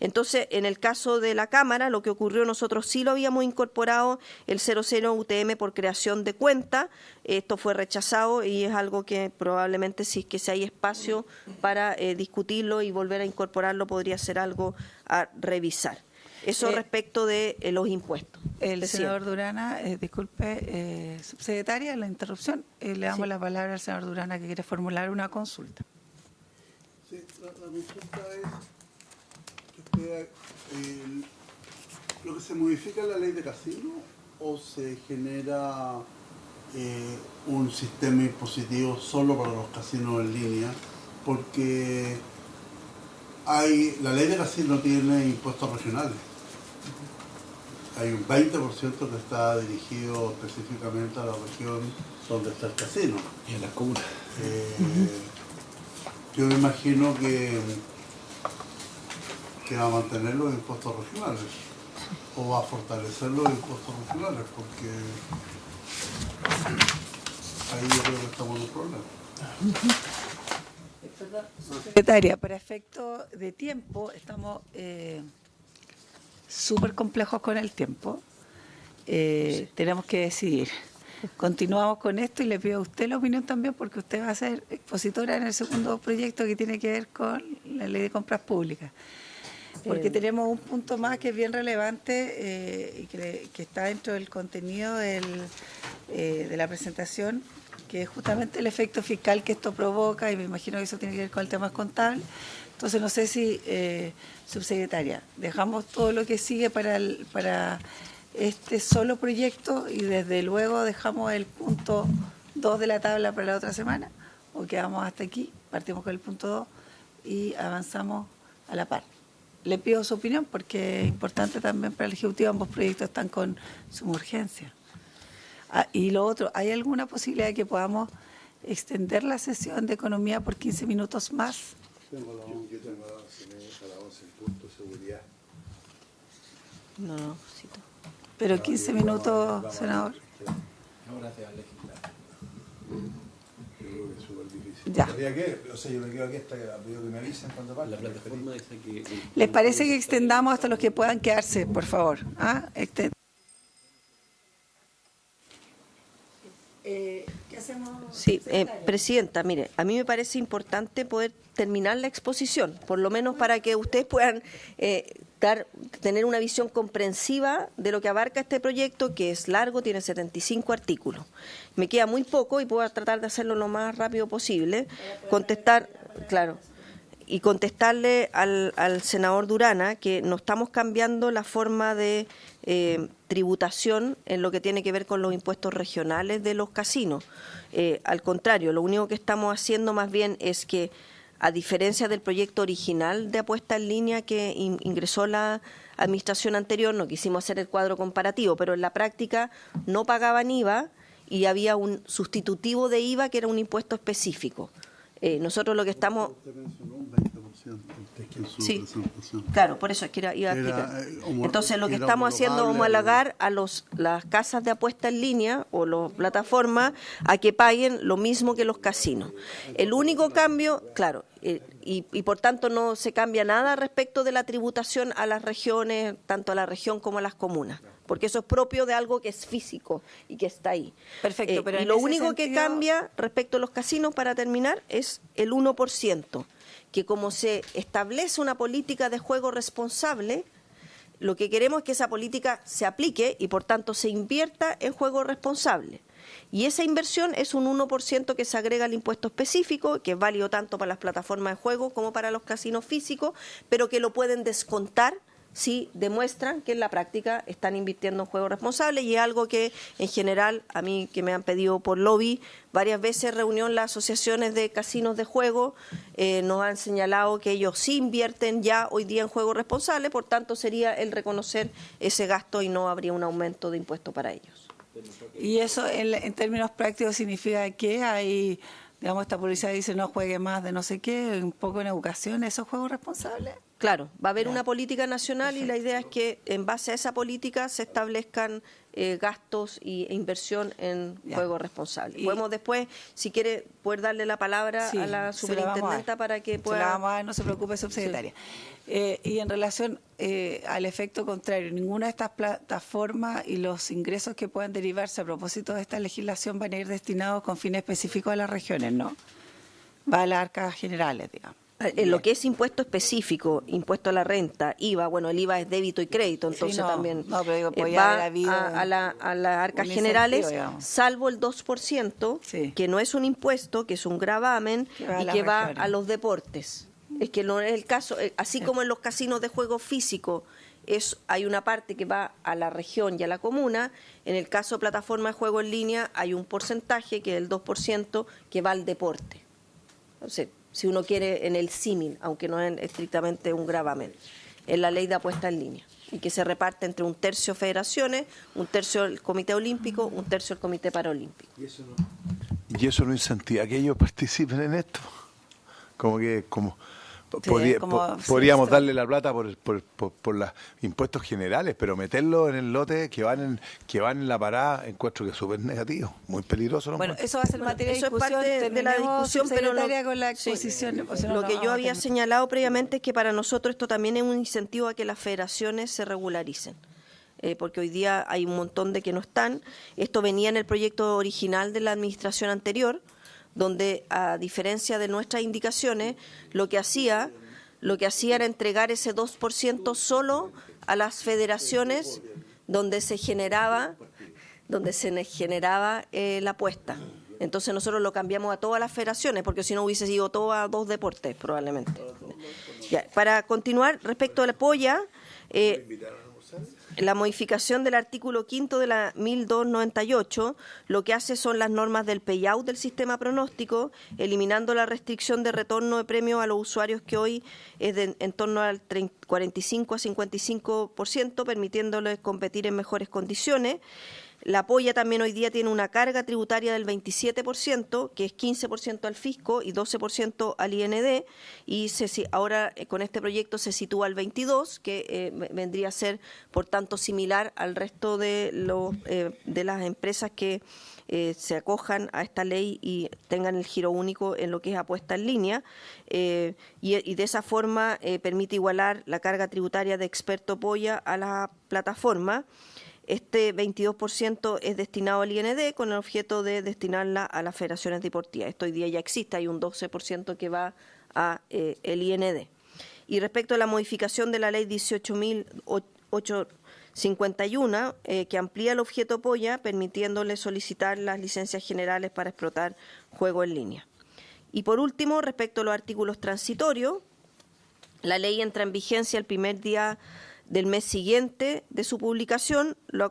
Entonces, en el caso de la Cámara, lo que ocurrió, nosotros sí lo habíamos incorporado, el 0,0 UTM por creación de cuenta. Esto fue rechazado y es algo que probablemente, si es que si hay espacio para discutirlo y volver a incorporarlo, podría ser algo a revisar. Eso respecto de los impuestos. El senador Durana, disculpe, subsecretaria, la interrupción. Le damos la palabra al senador Durana, que quiere formular una consulta. Sí, la consulta es lo que se modifica en la ley de casino, o se genera un sistema impositivo solo para los casinos en línea, porque la ley de casino tiene impuestos regionales. Hay un 20% que está dirigido específicamente a la región donde está el casino. Y en las comunas. Yo me imagino que va a mantener los impuestos regionales o va a fortalecer los impuestos regionales, porque ahí yo creo que estamos en un problema. Secretaria, para efecto de tiempo, estamos súper complejos con el tiempo. Tenemos que decidir. Continuamos con esto y le pido a usted la opinión también, porque usted va a ser expositora en el segundo proyecto que tiene que ver con la ley de compras públicas. Porque tenemos un punto más que es bien relevante y que está dentro del contenido de la presentación, que es justamente el efecto fiscal que esto provoca, y me imagino que eso tiene que ver con el tema contable. Entonces, no sé si, subsecretaria, dejamos todo lo que sigue para este solo proyecto y desde luego dejamos el punto 2 de la tabla para la otra semana, o quedamos hasta aquí, partimos con el punto 2 y avanzamos a la par. Le pido su opinión porque es importante también para el Ejecutivo, ambos proyectos están con suma urgencia. Y lo otro, ¿hay alguna posibilidad de que podamos extender la sesión de economía por 15 minutos más. Yo tengo a las 11 en punto, seguridad. No, cito. Pero 15 minutos, senador. Ahora se va a legislar. Yo creo que es súper difícil. Ya. O sea, yo me quedo aquí hasta que me avisen cuando pase. La plataforma dice que... ¿Les parece que extendamos hasta los que puedan quedarse, por favor? ¿Qué hacemos? Sí, Presidenta, mire, a mí me parece importante poder terminar la exposición, por lo menos para que ustedes puedan tener una visión comprensiva de lo que abarca este proyecto, que es largo, tiene 75 artículos. Me queda muy poco y puedo tratar de hacerlo lo más rápido posible. Contestar, claro, y contestarle al senador Durana que no estamos cambiando la forma de tributación en lo que tiene que ver con los impuestos regionales de los casinos. Al contrario, lo único que estamos haciendo más bien es que, a diferencia del proyecto original de apuesta en línea que ingresó la administración anterior, no quisimos hacer el cuadro comparativo, pero en la práctica no pagaban IVA y había un sustitutivo de IVA que era un impuesto específico. Nosotros lo que estamos... Usted mencionó un 20% en su presentación. Claro, por eso es que iba a explicar. Entonces, lo que estamos haciendo es homologar a las casas de apuesta en línea o las plataformas a que paguen lo mismo que los casinos. El único cambio, claro, y por tanto no se cambia nada respecto de la tributación a las regiones, tanto a la región como a las comunas, porque eso es propio de algo que es físico y que está ahí. Perfecto, pero y en lo ese único que sentido... cambia respecto a los casinos, para terminar, es el 1%, que como se establece una política de juego responsable, lo que queremos es que esa política se aplique y por tanto se invierta en juego responsable. Y esa inversión es un 1% que se agrega al impuesto específico, que es válido tanto para las plataformas de juego como para los casinos físicos, pero que lo pueden descontar si demuestran que en la práctica están invirtiendo en juego responsable, y es algo que en general a mí, que me han pedido por lobby varias veces reunión las asociaciones de casinos de juego, nos han señalado que ellos sí invierten ya hoy día en juego responsable, por tanto sería el reconocer ese gasto y no habría un aumento de impuesto para ellos. Y eso en términos prácticos significa que hay, digamos, esta policía dice no juegue más de no sé qué, un poco en educación, ¿eso es juego responsable? Claro, va a haber una política nacional. Perfecto. Y la idea es que en base a esa política se establezcan gastos e inversión en juego responsable. Podemos después, si quiere, poder darle la palabra a la superintendenta para que pueda... Se la vamos a dar, no se preocupe, subsecretaria. Sí. Y en relación al efecto contrario, ninguna de estas plataformas y los ingresos que puedan derivarse a propósito de esta legislación van a ir destinados con fines específicos a las regiones, ¿no? Va a las arcas generales, digamos. En lo que es impuesto específico, impuesto a la renta, IVA, bueno, el IVA es débito y crédito, entonces también va a las arcas generales, salvo el 2%, que no es un impuesto, que es un gravamen y que va a los deportes. Es que no es el caso, así como en los casinos de juego físico hay una parte que va a la región y a la comuna, en el caso de plataforma de juego en línea hay un porcentaje, que es el 2%, que va al deporte. Entonces, si uno quiere, en el símil, aunque no es estrictamente un gravamen, en la ley de apuesta en línea, y que se reparte entre 1/3 federaciones, 1/3 el Comité Olímpico, 1/3 el Comité Paralímpico. ¿Y eso no incentiva que ellos participen en esto? Podríamos darle la plata por los impuestos generales, pero meterlo en el lote que van en la parada, encuentro que es súper negativo, muy peligroso. Bueno, eso va a ser materia de discusión. Eso es parte de la discusión, pero con la exposición. Lo que yo había señalado previamente es que para nosotros esto también es un incentivo a que las federaciones se regularicen. Porque hoy día hay un montón de que no están. Esto venía en el proyecto original de la administración anterior, donde, a diferencia de nuestras indicaciones, lo que hacía era entregar ese 2% solo a las federaciones donde se generaba la apuesta. Entonces nosotros lo cambiamos a todas las federaciones, porque si no hubiese sido todo a 2 deportes probablemente. Ya, para continuar, respecto a la polla, la modificación del artículo 5 de la 1298 lo que hace son las normas del payout del sistema pronóstico, eliminando la restricción de retorno de premios a los usuarios, que hoy es en torno al 45 a 55%, permitiéndoles competir en mejores condiciones. La polla también hoy día tiene una carga tributaria del 27%, que es 15% al fisco y 12% al IND, y ahora con este proyecto se sitúa al 22%, que vendría a ser, por tanto, similar al resto de las empresas que se acojan a esta ley y tengan el giro único en lo que es apuesta en línea, y de esa forma permite igualar la carga tributaria de Experto Polla a la plataforma. Este 22% es destinado al IND con el objeto de destinarla a las federaciones deportivas. Esto hoy día ya existe, hay un 12% que va a el IND. Y respecto a la modificación de la ley 18.851, que amplía el objeto polla, permitiéndole solicitar las licencias generales para explotar juego en línea. Y por último, respecto a los artículos transitorios, la ley entra en vigencia el primer día del mes siguiente de su publicación. Lo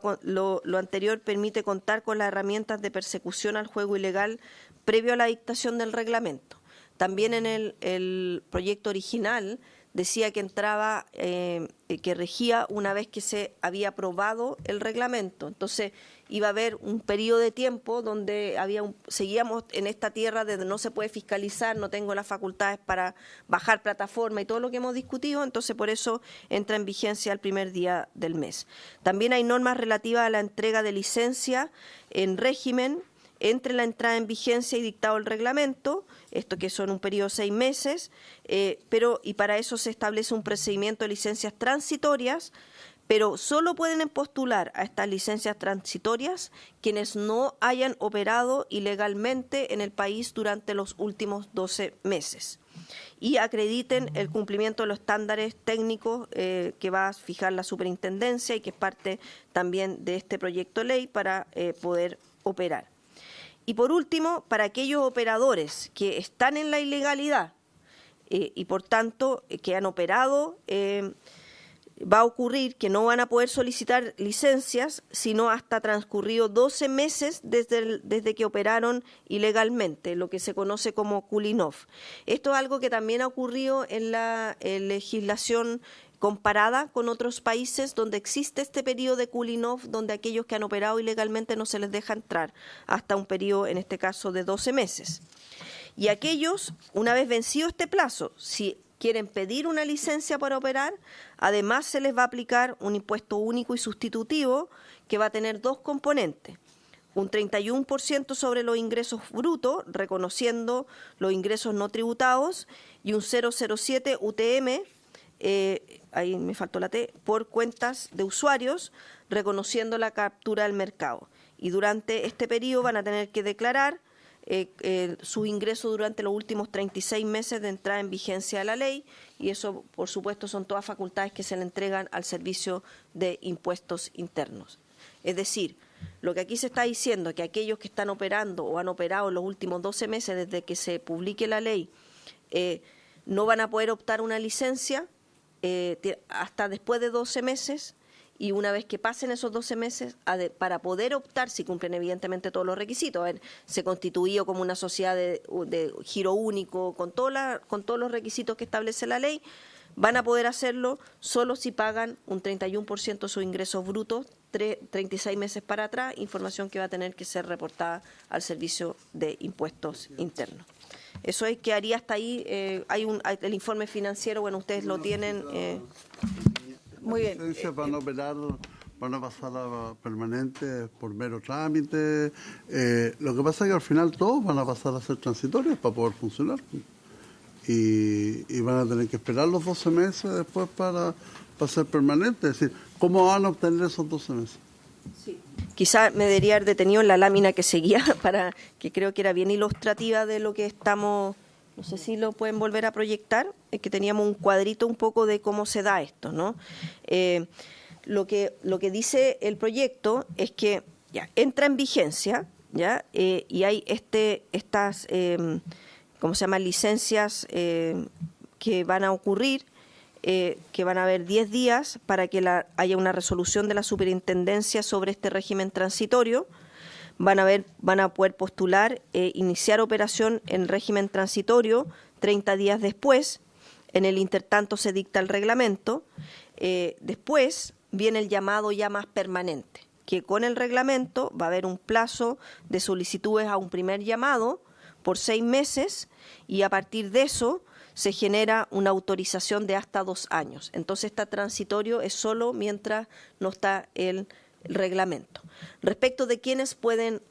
anterior permite contar con las herramientas de persecución al juego ilegal previo a la dictación del reglamento. También en el proyecto original decía que entraba, que regía una vez que se había aprobado el reglamento. Entonces iba a haber un periodo de tiempo donde seguíamos en esta tierra de no se puede fiscalizar, no tengo las facultades para bajar plataforma y todo lo que hemos discutido, entonces por eso entra en vigencia el primer día del mes. También hay normas relativas a la entrega de licencia en régimen entre la entrada en vigencia y dictado el reglamento, esto que son un periodo de 6 meses, y para eso se establece un procedimiento de licencias transitorias, pero solo pueden postular a estas licencias transitorias quienes no hayan operado ilegalmente en el país durante los últimos 12 meses y acrediten el cumplimiento de los estándares técnicos que va a fijar la superintendencia y que es parte también de este proyecto de ley para poder operar. Y por último, para aquellos operadores que están en la ilegalidad y por tanto que han operado, va a ocurrir que no van a poder solicitar licencias sino hasta transcurrido 12 meses desde que operaron ilegalmente, lo que se conoce como cooling off. Esto es algo que también ha ocurrido en la legislación comparada con otros países donde existe este periodo de cooling off, donde aquellos que han operado ilegalmente no se les deja entrar hasta un periodo, en este caso, de 12 meses. Y aquellos, una vez vencido este plazo, si quieren pedir una licencia para operar, además se les va a aplicar un impuesto único y sustitutivo que va a tener 2 componentes. Un 31% sobre los ingresos brutos, reconociendo los ingresos no tributados, y un 0,07 UTM, ahí me faltó la T, por cuentas de usuarios, reconociendo la captura del mercado. Y durante este periodo van a tener que declarar sus ingresos durante los últimos 36 meses de entrada en vigencia de la ley, y eso, por supuesto, son todas facultades que se le entregan al Servicio de Impuestos Internos. Es decir, lo que aquí se está diciendo, que aquellos que están operando o han operado en los últimos 12 meses desde que se publique la ley, no van a poder optar una licencia hasta después de 12 meses, y una vez que pasen esos 12 meses, para poder optar, si cumplen evidentemente todos los requisitos, se constituyó como una sociedad de giro único, con todos los requisitos que establece la ley, van a poder hacerlo solo si pagan un 31% de sus ingresos brutos, 36 meses para atrás, información que va a tener que ser reportada al Servicio de Impuestos Internos. Eso es que haría hasta ahí, hay el informe financiero, bueno, ustedes lo tienen. Muy bien. Las licencias van a operar, van a pasar a permanente por mero trámite. Lo que pasa es que al final todos van a pasar a ser transitorios para poder funcionar. Y van a tener que esperar los 12 meses después para ser permanentes. Es decir, ¿cómo van a obtener esos 12 meses? Sí. Quizá me debería haber detenido en la lámina que seguía, para que creo que era bien ilustrativa de lo que estamos, no sé si lo pueden volver a proyectar, es que teníamos un cuadrito un poco de cómo se da esto, ¿no? Lo que dice el proyecto es que ya entra en vigencia, ¿ya? Y hay estas, ¿cómo se llama?, licencias que van a ocurrir, que van a haber 10 días para que haya una resolución de la superintendencia sobre este régimen transitorio. Van a poder postular, iniciar operación en régimen transitorio 30 días después. En el intertanto se dicta el reglamento. Después viene el llamado ya más permanente, que con el reglamento va a haber un plazo de solicitudes a un primer llamado por 6 meses y a partir de eso se genera una autorización de hasta 2 años. Entonces, este transitorio es solo mientras no está el reglamento. Respecto de quienes pueden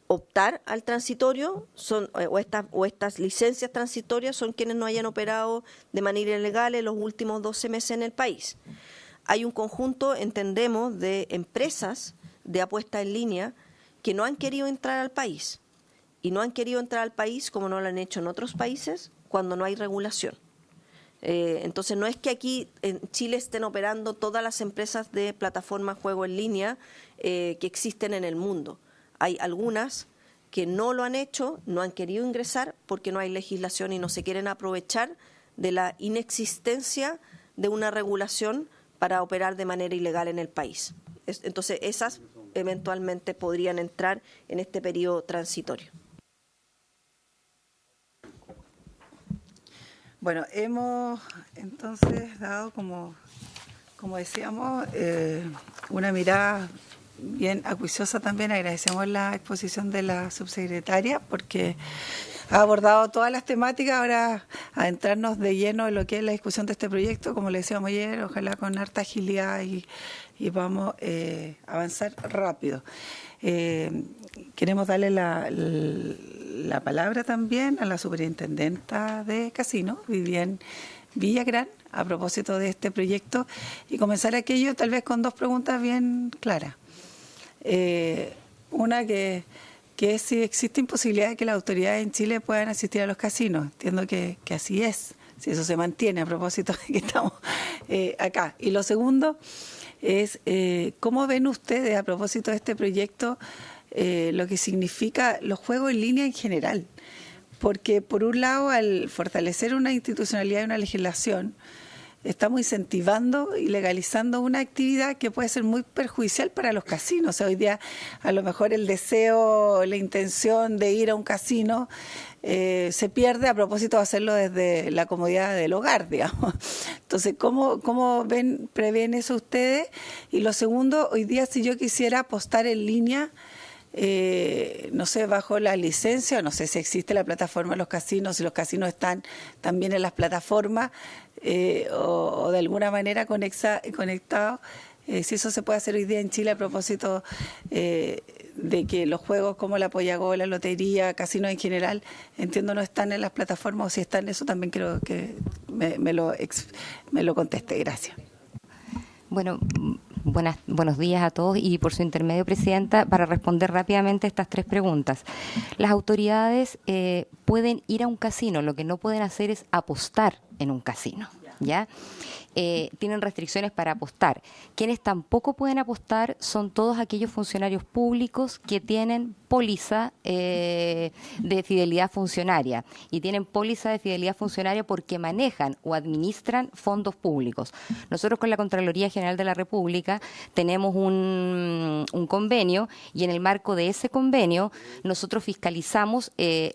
optar al transitorio o estas licencias transitorias, son quienes no hayan operado de manera ilegal en los últimos 12 meses en el país. Hay un conjunto, entendemos, de empresas de apuesta en línea que no han querido entrar al país. Y no han querido entrar al país como no lo han hecho en otros países cuando no hay regulación. Entonces, no es que aquí en Chile estén operando todas las empresas de plataformas juego en línea que existen en el mundo. Hay algunas que no lo han hecho, no han querido ingresar porque no hay legislación y no se quieren aprovechar de la inexistencia de una regulación para operar de manera ilegal en el país. Entonces, esas eventualmente podrían entrar en este periodo transitorio. Bueno, hemos entonces dado, como decíamos, una mirada bien acuiciosa también. Agradecemos la exposición de la subsecretaria porque ha abordado todas las temáticas. Ahora, adentrarnos de lleno en lo que es la discusión de este proyecto, como le decíamos ayer, ojalá con harta agilidad y vamos a avanzar rápido. Queremos darle la palabra también a la superintendenta de Casinos, Vivian Villagrán, a propósito de este proyecto, y comenzar aquello tal vez con 2 preguntas bien claras. Una que es si existe imposibilidad de que las autoridades en Chile puedan asistir a los casinos. Entiendo que así es, si eso se mantiene a propósito de que estamos acá. Y lo segundo es cómo ven ustedes a propósito de este proyecto lo que significa los juegos en línea en general. Porque por un lado, al fortalecer una institucionalidad y una legislación, estamos incentivando y legalizando una actividad que puede ser muy perjudicial para los casinos. O sea, hoy día a lo mejor el deseo, la intención de ir a un casino se pierde a propósito de hacerlo desde la comodidad del hogar, digamos. Entonces, ¿cómo prevén eso ustedes? Y lo segundo, hoy día si yo quisiera apostar en línea, no sé, bajo la licencia, no sé si existe la plataforma de los casinos, si los casinos están también en las plataformas o de alguna manera conectados, si eso se puede hacer hoy día en Chile a propósito de que los juegos como la Pollagó, la lotería, casinos en general, entiendo no están en las plataformas, o si están, eso también quiero que me lo conteste. Gracias. Bueno, buenos días a todos y por su intermedio, Presidenta, para responder rápidamente estas 3 preguntas. Las autoridades pueden ir a un casino, lo que no pueden hacer es apostar en un casino, ¿ya? Tienen restricciones para apostar. Quienes tampoco pueden apostar son todos aquellos funcionarios públicos que tienen póliza de fidelidad funcionaria, y tienen póliza de fidelidad funcionaria porque manejan o administran fondos públicos. Nosotros con la Contraloría General de la República tenemos un convenio, y en el marco de ese convenio nosotros fiscalizamos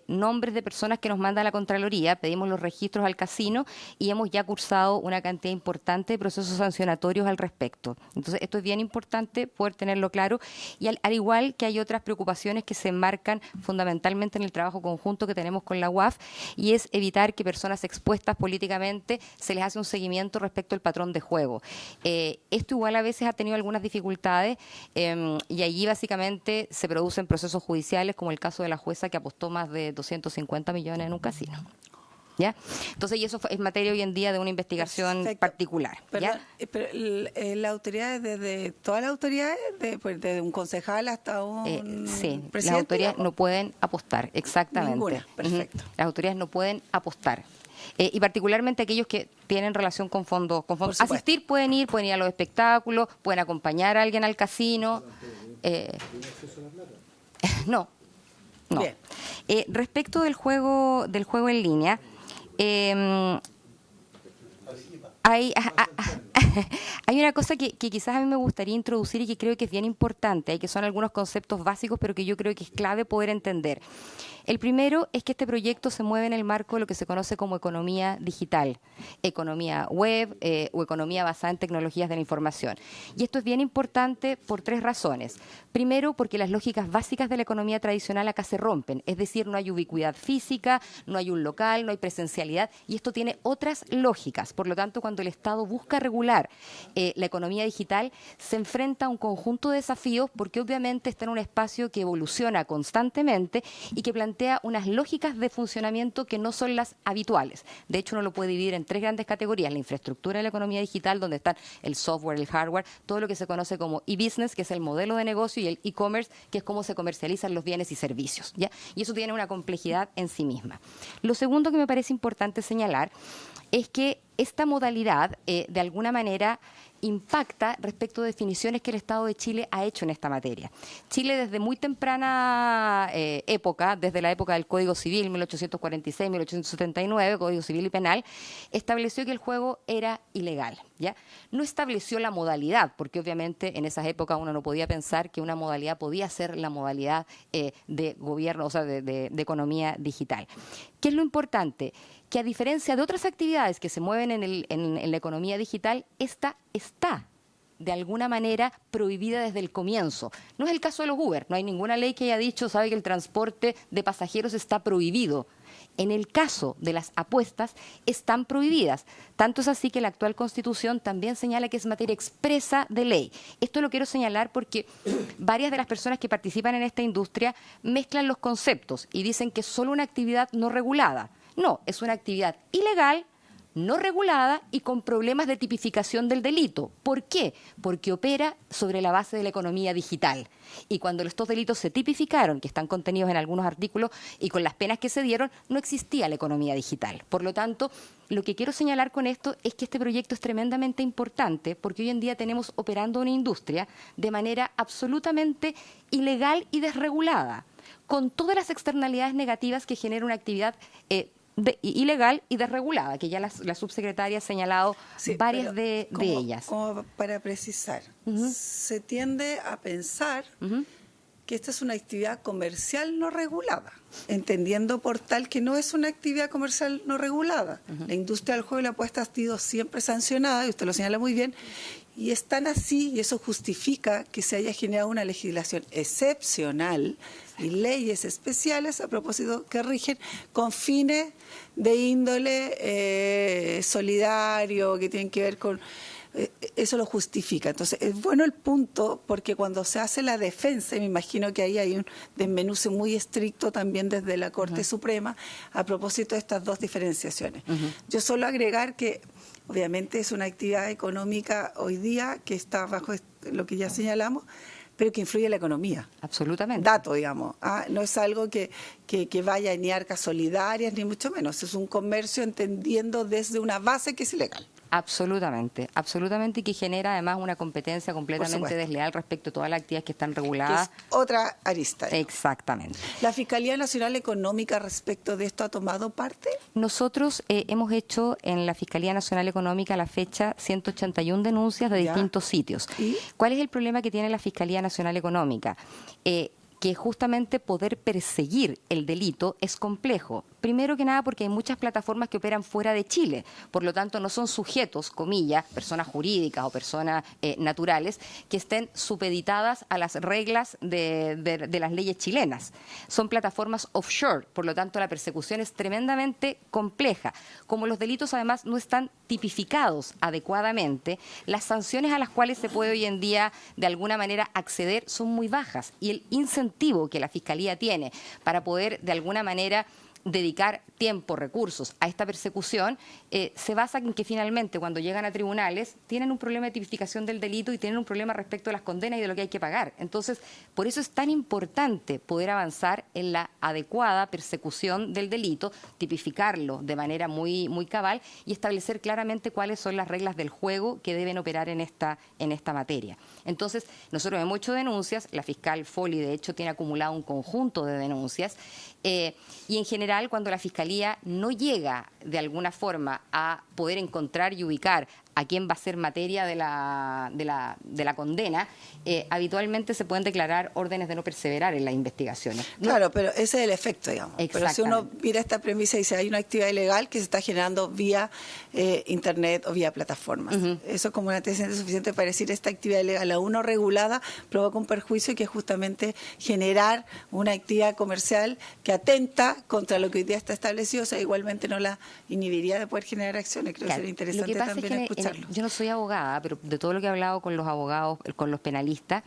nombres de personas que nos manda la Contraloría, pedimos los registros al casino y hemos ya cursado una cantidad importante de procesos sancionatorios al respecto. Entonces, esto es bien importante poder tenerlo claro, y al igual que hay otras preocupaciones que se enmarcan fundamentalmente en el trabajo conjunto que tenemos con la UAF, y es evitar que personas expuestas políticamente se les hace un seguimiento respecto al patrón de juego. Esto igual a veces ha tenido algunas dificultades y allí básicamente se producen procesos judiciales, como el caso de la jueza que apostó más de 250 millones en un casino. ¿Ya? Entonces, y eso es materia hoy en día de una investigación particular. ¿Ya? Pero la autoridad, desde todas las autoridades, desde un concejal hasta un sí, presidente, las autoridades no pueden apostar, exactamente. Ninguna, perfecto. Las autoridades no pueden apostar. Y particularmente aquellos que tienen relación con fondos. Asistir pueden ir a los espectáculos, pueden acompañar a alguien al casino. No. Bien. Respecto del juego en línea, Hay una cosa que quizás a mí me gustaría introducir y que creo que es bien importante, y que son algunos conceptos básicos, pero que yo creo que es clave poder entender. El primero es que este proyecto se mueve en el marco de lo que se conoce como economía digital, economía web o economía basada en tecnologías de la información. Y esto es bien importante por tres razones. Primero, porque las lógicas básicas de la economía tradicional acá se rompen, es decir, no hay ubicuidad física, no hay un local, no hay presencialidad, y esto tiene otras lógicas. Por lo tanto, cuando el Estado busca regular la economía digital, se enfrenta a un conjunto de desafíos, porque obviamente está en un espacio que evoluciona constantemente y que plantea unas lógicas de funcionamiento que no son las habituales. De hecho, uno lo puede dividir en tres grandes categorías: la infraestructura de la economía digital, donde están el software, el hardware, todo lo que se conoce como e-business, que es el modelo de negocio, y el e-commerce, que es cómo se comercializan los bienes y servicios, ¿ya? Y eso tiene una complejidad en sí misma. Lo segundo que me parece importante señalar es que esta modalidad, de alguna manera, impacta respecto de definiciones que el Estado de Chile ha hecho en esta materia. Chile, desde muy temprana época, desde la época del Código Civil, 1846, 1879, Código Civil y Penal, estableció que el juego era ilegal, ¿ya? No estableció la modalidad, porque obviamente en esas épocas uno no podía pensar que una modalidad podía ser la modalidad de gobierno, o sea, de economía digital. ¿Qué es lo importante? Que a diferencia de otras actividades que se mueven en la economía digital, esta está de alguna manera prohibida desde el comienzo. No es el caso de los Uber, no hay ninguna ley que haya dicho, sabe, que el transporte de pasajeros está prohibido. En el caso de las apuestas, están prohibidas. Tanto es así que la actual Constitución también señala que es materia expresa de ley. Esto lo quiero señalar porque varias de las personas que participan en esta industria mezclan los conceptos y dicen que es solo una actividad no regulada. No, es una actividad ilegal, no regulada y con problemas de tipificación del delito. ¿Por qué? Porque opera sobre la base de la economía digital. Y cuando estos delitos se tipificaron, que están contenidos en algunos artículos, y con las penas que se dieron, no existía la economía digital. Por lo tanto, lo que quiero señalar con esto es que este proyecto es tremendamente importante, porque hoy en día tenemos operando una industria de manera absolutamente ilegal y desregulada, con todas las externalidades negativas que genera una actividad ilegal y desregulada, que ya la subsecretaria ha señalado varias de ellas. Como para precisar, se tiende a pensar que esta es una actividad comercial no regulada, entendiendo por tal que no es una actividad comercial no regulada. La industria del juego y la apuesta ha sido siempre sancionada, y usted lo señala muy bien, y es tan así, y eso justifica que se haya generado una legislación excepcional y leyes especiales a propósito que rigen con fines de índole solidario, que tienen que ver con... eso lo justifica. Entonces, es bueno el punto, porque cuando se hace la defensa, y me imagino que ahí hay un desmenuce muy estricto también desde la Corte Suprema a propósito de estas dos diferenciaciones. Yo solo agregar que obviamente es una actividad económica hoy día que está bajo lo que ya señalamos, pero que influye en la economía. Absolutamente. Dato, digamos. No es algo que vaya ni arcas solidarias, ni mucho menos. Es un comercio entendiendo desde una base que es ilegal. Absolutamente, absolutamente, y que genera además una competencia completamente desleal respecto a todas las actividades que están reguladas. Que es otra arista. Exactamente. ¿La Fiscalía Nacional Económica respecto de esto ha tomado parte? Nosotros hemos hecho en la Fiscalía Nacional Económica a la fecha 181 denuncias de distintos sitios. ¿Y cuál es el problema que tiene la Fiscalía Nacional Económica? Que justamente poder perseguir el delito es complejo. Primero que nada porque hay muchas plataformas que operan fuera de Chile, por lo tanto no son sujetos, comillas, personas jurídicas o personas naturales, que estén supeditadas a las reglas de las leyes chilenas. Son plataformas offshore, por lo tanto la persecución es tremendamente compleja. Como los delitos además no están tipificados adecuadamente, las sanciones a las cuales se puede hoy en día de alguna manera acceder son muy bajas, y el incentivo que la Fiscalía tiene para poder de alguna manera dedicar tiempo, recursos a esta persecución, se basa en que finalmente cuando llegan a tribunales tienen un problema de tipificación del delito y tienen un problema respecto a las condenas y de lo que hay que pagar. Entonces, por eso es tan importante poder avanzar en la adecuada persecución del delito, tipificarlo de manera muy, muy cabal y establecer claramente cuáles son las reglas del juego que deben operar en esta materia. Entonces, nosotros hemos hecho denuncias, la fiscal Folli de hecho tiene acumulado un conjunto de denuncias, y en general cuando la Fiscalía Fiscalía no llega de alguna forma a poder encontrar y ubicar a quién va a ser materia de la condena, habitualmente se pueden declarar órdenes de no perseverar en las investigaciones. Claro, pero ese es el efecto, digamos. Pero si uno mira esta premisa y dice hay una actividad ilegal que se está generando vía internet o vía plataformas. Eso es como una antecedente suficiente para decir esta actividad ilegal, aún no regulada, provoca un perjuicio que es justamente generar una actividad comercial que atenta contra lo que hoy día está establecido, o sea, igualmente no la inhibiría de poder generar acciones. Creo que sería interesante también escucharlo. Yo no soy abogada, pero de todo lo que he hablado con los abogados, con los penalistas,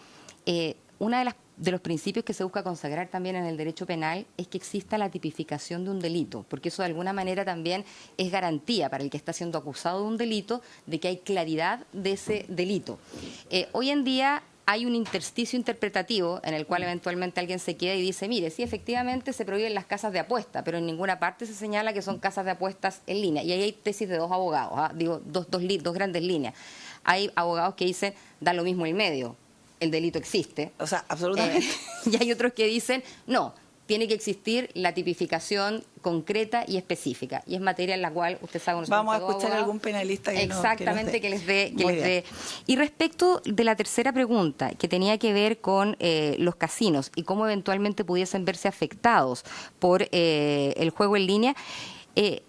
una de los principios que se busca consagrar también en el derecho penal es que exista la tipificación de un delito, porque eso de alguna manera también es garantía para el que está siendo acusado de un delito de que hay claridad de ese delito. Hoy en día hay un intersticio interpretativo en el cual eventualmente alguien se queda y dice, mire, sí, efectivamente se prohíben las casas de apuesta, pero en ninguna parte se señala que son casas de apuestas en línea. Y ahí hay tesis de dos abogados, dos grandes líneas. Hay abogados que dicen, da lo mismo el medio, el delito existe. O sea, absolutamente. Y hay otros que dicen, no, tiene que existir la tipificación concreta y específica. Y es materia en la cual usted sabe... Vamos a escuchar a algún penalista que exactamente, que les dé. Y respecto de la tercera pregunta, que tenía que ver con los casinos y cómo eventualmente pudiesen verse afectados por el juego en línea,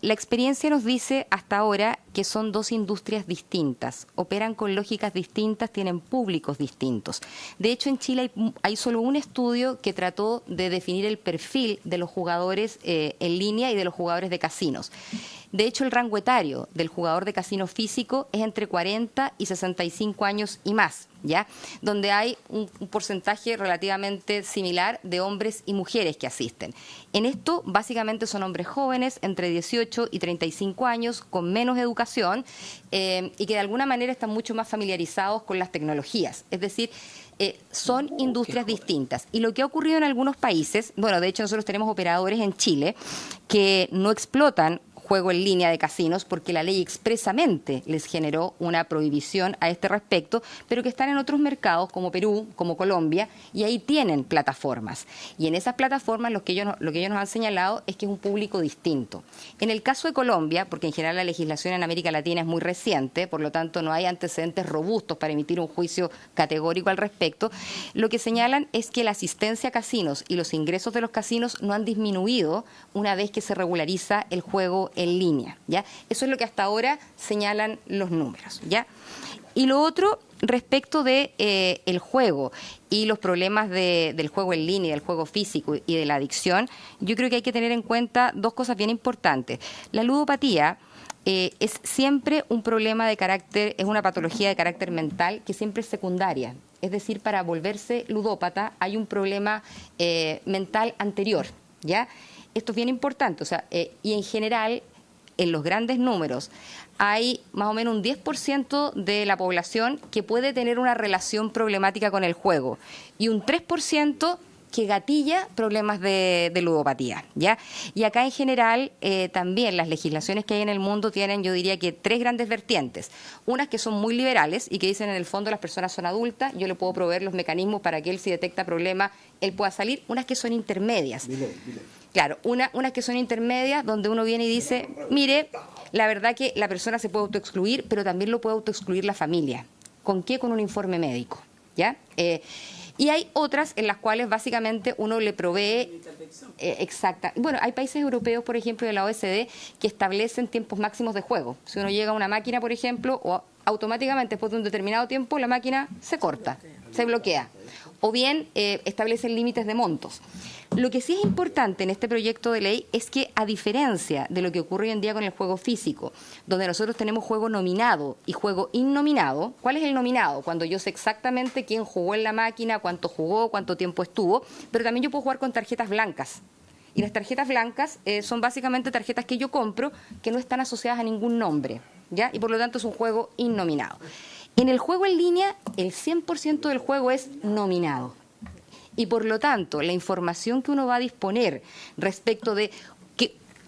la experiencia nos dice hasta ahora que son dos industrias distintas, operan con lógicas distintas, tienen públicos distintos. De hecho, en Chile hay solo un estudio que trató de definir el perfil de los jugadores en línea y de los jugadores de casinos. De hecho, el rango etario del jugador de casino físico es entre 40 y 65 años y más, ¿ya? Donde hay un porcentaje relativamente similar de hombres y mujeres que asisten. En esto, básicamente son hombres jóvenes, entre 18 y 35 años, con menos educación y que de alguna manera están mucho más familiarizados con las tecnologías. Es decir, son industrias distintas. Y lo que ha ocurrido en algunos países, bueno, de hecho nosotros tenemos operadores en Chile que no explotan juego en línea de casinos porque la ley expresamente les generó una prohibición a este respecto, pero que están en otros mercados como Perú, como Colombia, y ahí tienen plataformas. Y en esas plataformas lo que ellos nos han señalado es que es un público distinto. En el caso de Colombia, porque en general la legislación en América Latina es muy reciente, por lo tanto no hay antecedentes robustos para emitir un juicio categórico al respecto, lo que señalan es que la asistencia a casinos y los ingresos de los casinos no han disminuido una vez que se regulariza el juego en línea, ¿ya? Eso es lo que hasta ahora señalan los números, ¿ya? Y lo otro, respecto de el juego y los problemas del juego en línea, del juego físico y de la adicción, yo creo que hay que tener en cuenta dos cosas bien importantes. La ludopatía es siempre un problema de carácter, es una patología de carácter mental que siempre es secundaria. Es decir, para volverse ludópata hay un problema mental anterior, ¿ya? Esto es bien importante, o sea, y en general, en los grandes números, hay más o menos un 10% de la población que puede tener una relación problemática con el juego y un 3% que gatilla problemas de ludopatía, ¿ya? Y acá en general también las legislaciones que hay en el mundo tienen, yo diría que tres grandes vertientes. Unas que son muy liberales y que dicen en el fondo las personas son adultas, yo le puedo proveer los mecanismos para que él, si detecta problemas, él pueda salir. Unas que son intermedias. Claro, unas que son intermedias donde uno viene y dice, mire, la verdad que la persona se puede autoexcluir, pero también lo puede autoexcluir la familia. ¿Con qué? Con un informe médico, ¿ya? Y hay otras en las cuales básicamente uno le provee exacta. Bueno, hay países europeos, por ejemplo, de la OECD, que establecen tiempos máximos de juego. Si uno llega a una máquina, por ejemplo, o automáticamente después de un determinado tiempo, la máquina se corta, se bloquea. O bien establecen límites de montos. Lo que sí es importante en este proyecto de ley es que, a diferencia de lo que ocurre hoy en día con el juego físico, donde nosotros tenemos juego nominado y juego innominado, ¿cuál es el nominado? Cuando yo sé exactamente quién jugó en la máquina, cuánto jugó, cuánto tiempo estuvo, pero también yo puedo jugar con tarjetas blancas. Y las tarjetas blancas son básicamente tarjetas que yo compro que no están asociadas a ningún nombre, ¿ya? Y por lo tanto es un juego innominado. En el juego en línea, el 100% del juego es nominado. Y por lo tanto, la información que uno va a disponer respecto de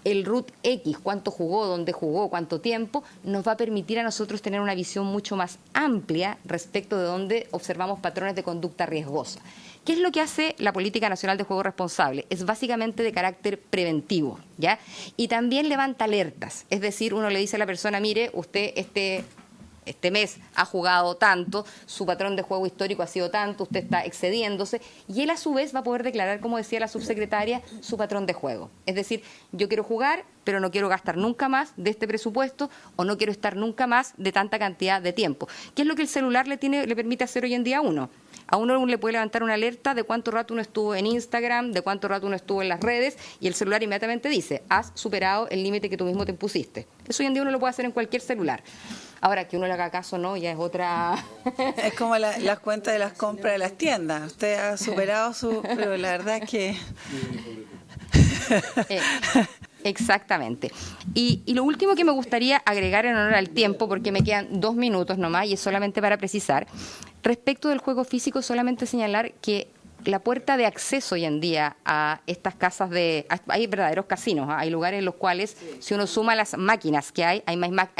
el root X, cuánto jugó, dónde jugó, cuánto tiempo, nos va a permitir a nosotros tener una visión mucho más amplia respecto de dónde observamos patrones de conducta riesgosa. ¿Qué es lo que hace la Política Nacional de Juego Responsable? Es básicamente de carácter preventivo, ¿ya? Y también levanta alertas, es decir, uno le dice a la persona, mire, usted este mes ha jugado tanto, su patrón de juego histórico ha sido tanto, usted está excediéndose, y él a su vez va a poder declarar, como decía la subsecretaria, su patrón de juego. Es decir, yo quiero jugar, pero no quiero gastar nunca más de este presupuesto, o no quiero estar nunca más de tanta cantidad de tiempo. ¿Qué es lo que el celular le permite hacer hoy en día a uno? A uno le puede levantar una alerta de cuánto rato uno estuvo en Instagram, de cuánto rato uno estuvo en las redes, y el celular inmediatamente dice, has superado el límite que tú mismo te impusiste. Eso hoy en día uno lo puede hacer en cualquier celular. Ahora, que uno le haga caso, no, ya es otra... Es como las cuentas de las compras de las tiendas. Usted ha superado pero la verdad es que... Exactamente. Y lo último que me gustaría agregar en honor al tiempo, porque me quedan 2 minutos nomás, y es solamente para precisar, respecto del juego físico, solamente señalar que la puerta de acceso hoy en día a estas casas hay verdaderos casinos, ¿eh? Hay lugares en los cuales, si uno suma las máquinas que hay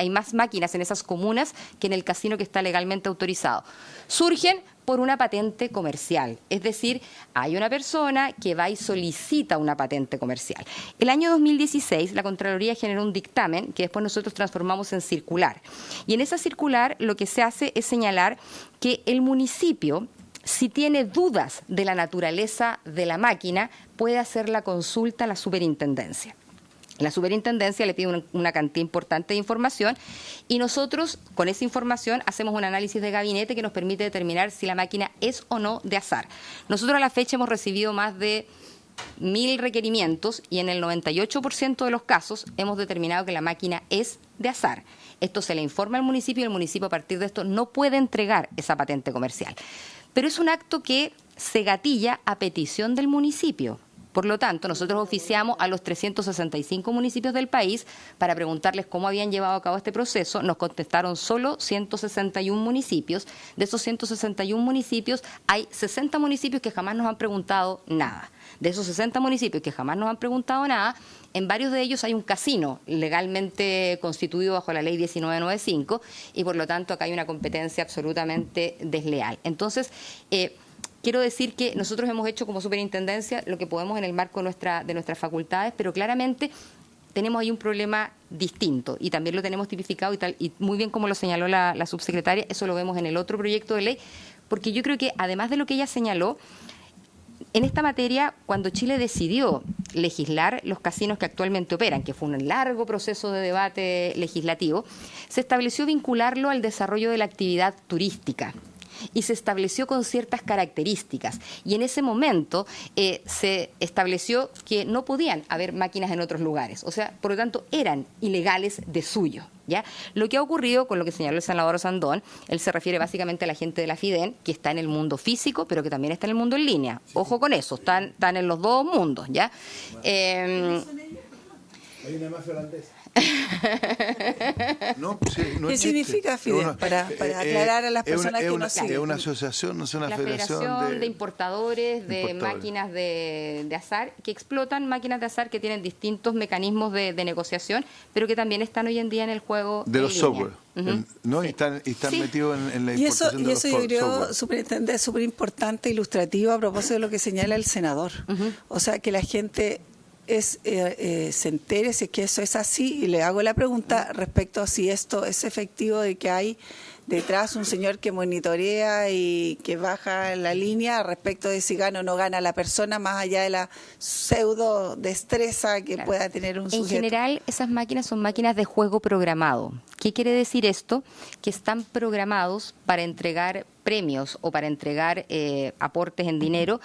más máquinas en esas comunas que en el casino que está legalmente autorizado. Surgen por una patente comercial, es decir, hay una persona que va y solicita una patente comercial. El año 2016 la Contraloría generó un dictamen que después nosotros transformamos en circular, y en esa circular lo que se hace es señalar que el municipio, si tiene dudas de la naturaleza de la máquina, puede hacer la consulta a la superintendencia. La superintendencia le pide una cantidad importante de información, y nosotros con esa información hacemos un análisis de gabinete que nos permite determinar si la máquina es o no de azar. Nosotros a la fecha hemos recibido más de 1.000 requerimientos, y en el 98% de los casos hemos determinado que la máquina es de azar. Esto se le informa al municipio, y el municipio a partir de esto no puede entregar esa patente comercial. Pero es un acto que se gatilla a petición del municipio. Por lo tanto, nosotros oficiamos a los 365 municipios del país para preguntarles cómo habían llevado a cabo este proceso. Nos contestaron solo 161 municipios. De esos 161 municipios, hay 60 municipios que jamás nos han preguntado nada. De esos 60 municipios que jamás nos han preguntado nada, en varios de ellos hay un casino legalmente constituido bajo la ley 1995, y por lo tanto acá hay una competencia absolutamente desleal. Entonces, quiero decir que nosotros hemos hecho como superintendencia lo que podemos en el marco de nuestras facultades, pero claramente tenemos ahí un problema distinto, y también lo tenemos tipificado y muy bien como lo señaló la subsecretaria, eso lo vemos en el otro proyecto de ley, porque yo creo que además de lo que ella señaló, en esta materia, cuando Chile decidió legislar los casinos que actualmente operan, que fue un largo proceso de debate legislativo, se estableció vincularlo al desarrollo de la actividad turística, y se estableció con ciertas características, y en ese momento se estableció que no podían haber máquinas en otros lugares, o sea, por lo tanto eran ilegales de suyo, ¿ya? Lo que ha ocurrido con lo que señaló el senador Sandón, él se refiere básicamente a la gente de la FIDEN, que está en el mundo físico, pero que también está en el mundo en línea. Ojo con eso, están en los dos mundos, ¿ya? Hay una mafia holandesa. ¿Qué significa FIDEN? Para aclarar a las personas que no siguen. Es una asociación, no es una federación de importadores de máquinas de azar, que explotan máquinas de azar que tienen distintos mecanismos de negociación, pero que también están hoy en día en el juego de los software. ¿No? Sí. Y están metidos en la y eso yo creo, software. superintendente, es súper importante, ilustrativo a propósito de lo que señala el senador. O sea, que la gente se entere si es que eso es así, y le hago la pregunta respecto a si esto es efectivo, de que hay detrás un señor que monitorea y que baja la línea respecto de si gana o no gana la persona, más allá de la pseudo destreza que pueda tener un sujeto. En general, esas máquinas son máquinas de juego programado. ¿Qué quiere decir esto? Que están programados para entregar premios o para entregar aportes en dinero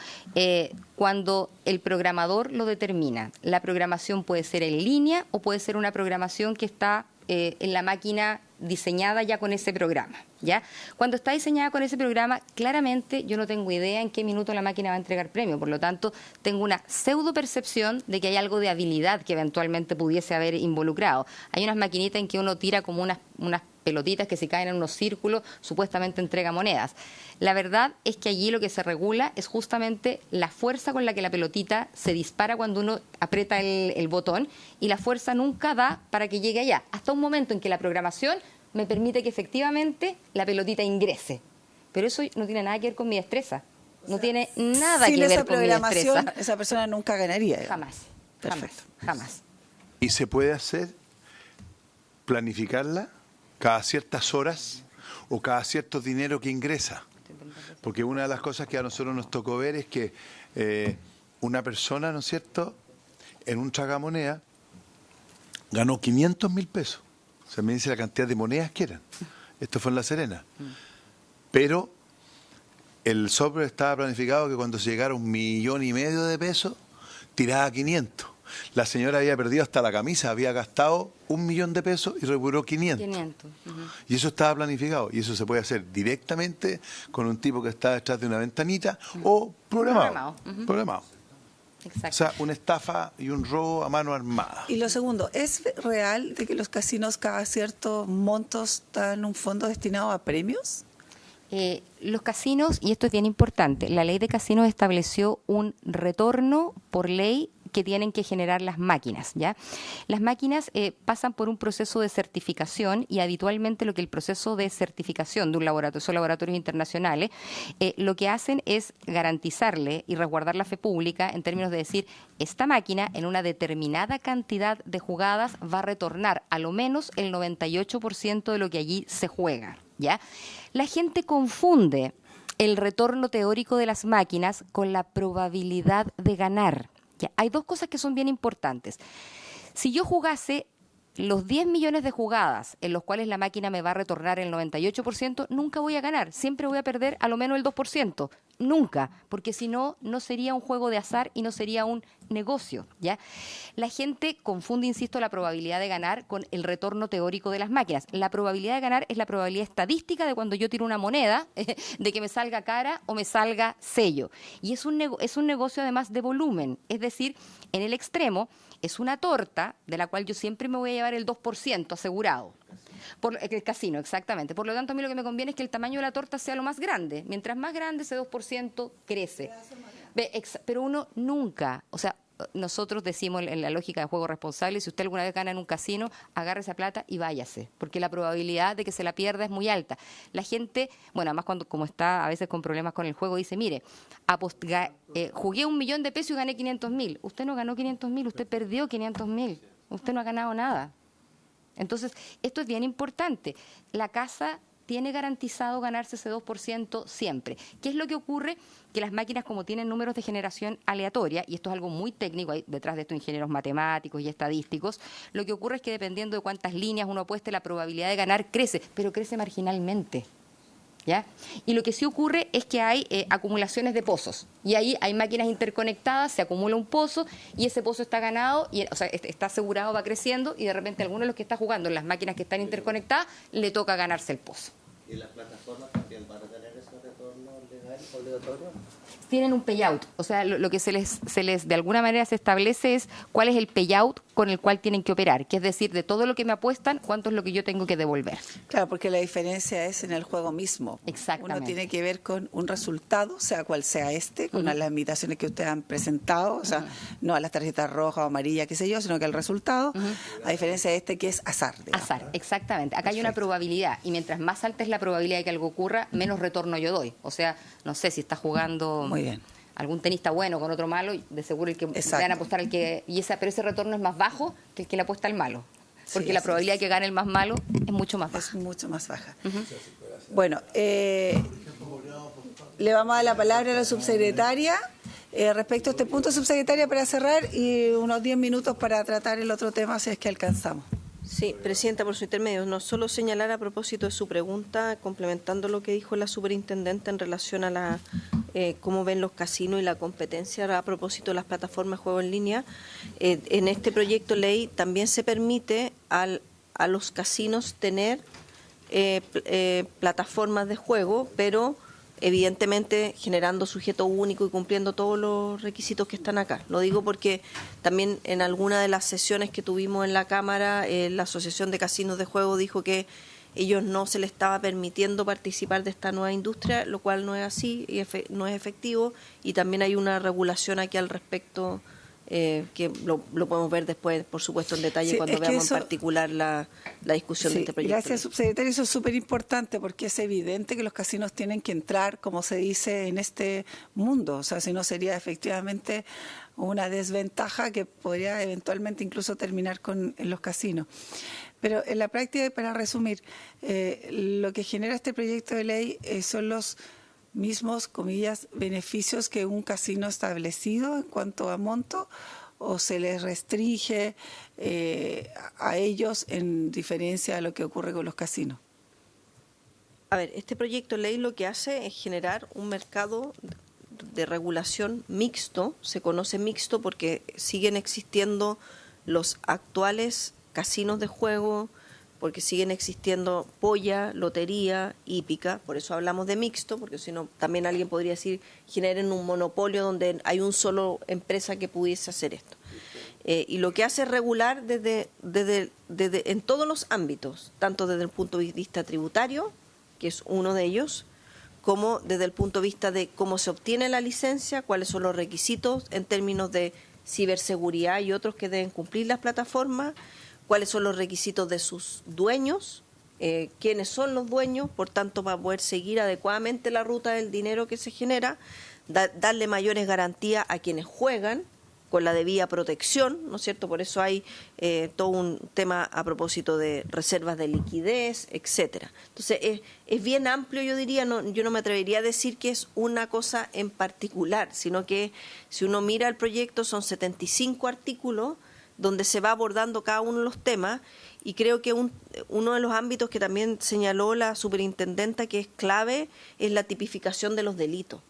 cuando el programador lo determina. La programación puede ser en línea o puede ser una programación que está en la máquina diseñada ya con ese programa, ¿ya? Cuando está diseñada con ese programa, claramente yo no tengo idea en qué minuto la máquina va a entregar premio, por lo tanto, tengo una pseudo percepción de que hay algo de habilidad que eventualmente pudiese haber involucrado. Hay unas maquinitas en que uno tira como unas pelotitas que si caen en unos círculos, supuestamente entrega monedas. La verdad es que allí lo que se regula es justamente la fuerza con la que la pelotita se dispara cuando uno aprieta el botón, y la fuerza nunca da para que llegue allá, hasta un momento en que la programación me permite que efectivamente la pelotita ingrese. Pero eso no tiene nada que ver con mi destreza. No tiene nada que ver con mi destreza. Sin esa programación, esa persona nunca ganaría. Jamás. Perfecto. Jamás. ¿Y se puede hacer, planificarla cada ciertas horas o cada cierto dinero que ingresa? Porque una de las cosas que a nosotros nos tocó ver es que una persona, ¿no es cierto?, en un tragamoneda ganó 500.000 pesos. O sea, me dice la cantidad de monedas que eran. Esto fue en La Serena. Pero el software estaba planificado que cuando se llegara 1,5 millones de pesos, tiraba 500. La señora había perdido hasta la camisa, había gastado 1 millón de pesos y recuperó 500. Y eso estaba planificado. Y eso se puede hacer directamente con un tipo que está detrás de una ventanita o programado. Programado. Exacto. O sea, una estafa y un robo a mano armada. Y lo segundo, ¿es real de que los casinos cada ciertos montos dan un fondo destinado a premios? Los casinos, y esto es bien importante, la ley de casinos estableció un retorno por ley que tienen que generar las máquinas, ¿ya? Las máquinas pasan por un proceso de certificación, y habitualmente lo que el proceso de certificación de un laboratorio, son laboratorios internacionales, lo que hacen es garantizarle y resguardar la fe pública en términos de decir, esta máquina en una determinada cantidad de jugadas va a retornar a lo menos el 98% de lo que allí se juega, ¿ya? La gente confunde el retorno teórico de las máquinas con la probabilidad de ganar. Ya, hay dos cosas que son bien importantes. Si yo jugase los 10 millones de jugadas en los cuales la máquina me va a retornar el 98%, nunca voy a ganar. Siempre voy a perder a lo menos el 2%. Nunca, porque si no, no sería un juego de azar y no sería un negocio, ¿ya? La gente confunde, insisto, la probabilidad de ganar con el retorno teórico de las máquinas. La probabilidad de ganar es la probabilidad estadística de cuando yo tiro una moneda, de que me salga cara o me salga sello. Y es un negocio además de volumen, es decir, en el extremo es una torta de la cual yo siempre me voy a llevar el 2% asegurado. Por el casino, exactamente. Por lo tanto, a mí lo que me conviene es que el tamaño de la torta sea lo más grande. Mientras más grande, ese 2% crece. Pero uno nunca, o sea, nosotros decimos en la lógica de juego responsable, si usted alguna vez gana en un casino, agarre esa plata y váyase, porque la probabilidad de que se la pierda es muy alta. La gente, bueno, además cuando como está a veces con problemas con el juego, dice, mire, jugué 1 millón de pesos y gané 500.000. Usted no ganó 500.000, usted perdió 500.000. Usted no ha ganado nada. Entonces, esto es bien importante. La casa tiene garantizado ganarse ese 2% siempre. ¿Qué es lo que ocurre? Que las máquinas, como tienen números de generación aleatoria, y esto es algo muy técnico, hay detrás de esto ingenieros matemáticos y estadísticos, lo que ocurre es que dependiendo de cuántas líneas uno apueste, la probabilidad de ganar crece, pero crece marginalmente, ¿ya? Y lo que sí ocurre es que hay acumulaciones de pozos, y ahí hay máquinas interconectadas, se acumula un pozo, y ese pozo está ganado, y, o sea, está asegurado, va creciendo, y de repente a alguno de los que está jugando en las máquinas que están interconectadas, le toca ganarse el pozo. ¿Y las plataformas también van a tener ese retorno legal obligatorio? Tienen un payout, o sea, lo que se les de alguna manera se establece es cuál es el payout con el cual tienen que operar, que es decir, de todo lo que me apuestan, cuánto es lo que yo tengo que devolver. Claro, porque la diferencia es en el juego mismo. Exactamente. Uno tiene que ver con un resultado, sea cual sea con las limitaciones que ustedes han presentado, o sea, no a las tarjetas rojas o amarillas, qué sé yo, sino que el resultado, a diferencia de que es azar. Digamos. Azar, exactamente. Acá hay una probabilidad, y mientras más alta es la probabilidad de que algo ocurra, menos retorno yo doy. O sea, no sé si está jugando... Muy bien. Algún tenista bueno con otro malo, de seguro el que van a apostar al que... pero ese retorno es más bajo que el que le apuesta al malo. Porque la probabilidad de que gane el más malo es mucho más baja. Es mucho más baja. Bueno, le vamos a dar la palabra a la subsecretaria. Respecto a este punto, subsecretaria, para cerrar, y unos 10 minutos para tratar el otro tema, si es que alcanzamos. Sí, Presidenta, por su intermedio, no solo señalar a propósito de su pregunta, complementando lo que dijo la superintendente en relación a la cómo ven los casinos y la competencia a propósito de las plataformas de juego en línea. En este proyecto de ley también se permite a los casinos tener plataformas de juego, pero evidentemente generando sujeto único y cumpliendo todos los requisitos que están acá. Lo digo porque también en alguna de las sesiones que tuvimos en la Cámara, la Asociación de Casinos de Juego dijo que ellos no se les estaba permitiendo participar de esta nueva industria, lo cual no es así, y no es efectivo, y también hay una regulación aquí al respecto que lo podemos ver después, por supuesto, en detalle, sí, cuando veamos en particular la discusión de este proyecto. Gracias, subsecretario. Eso es súper importante porque es evidente que los casinos tienen que entrar, como se dice, en este mundo. O sea, si no sería efectivamente una desventaja que podría eventualmente incluso terminar en los casinos. Pero en la práctica, para resumir, lo que genera este proyecto de ley son los mismos, comillas, beneficios que un casino establecido en cuanto a monto, o se les restringe a ellos en diferencia a lo que ocurre con los casinos? A ver, este proyecto de ley lo que hace es generar un mercado de regulación mixto. Se conoce mixto porque siguen existiendo los actuales casinos de juego, porque siguen existiendo polla, lotería, hípica, por eso hablamos de mixto, porque si no, también alguien podría decir, generen un monopolio donde hay un solo empresa que pudiese hacer esto. Y lo que hace es regular en todos los ámbitos, tanto desde el punto de vista tributario, que es uno de ellos, como desde el punto de vista de cómo se obtiene la licencia, cuáles son los requisitos en términos de ciberseguridad y otros que deben cumplir las plataformas, cuáles son los requisitos de sus dueños, quiénes son los dueños, por tanto, para poder seguir adecuadamente la ruta del dinero que se genera, darle mayores garantías a quienes juegan, con la debida protección, ¿no es cierto? Por eso hay todo un tema a propósito de reservas de liquidez, etcétera. Entonces, es bien amplio, yo diría, yo no me atrevería a decir que es una cosa en particular, sino que si uno mira el proyecto son 75 artículos, donde se va abordando cada uno de los temas, y creo que uno de los ámbitos que también señaló la superintendenta que es clave es la tipificación de los delitos.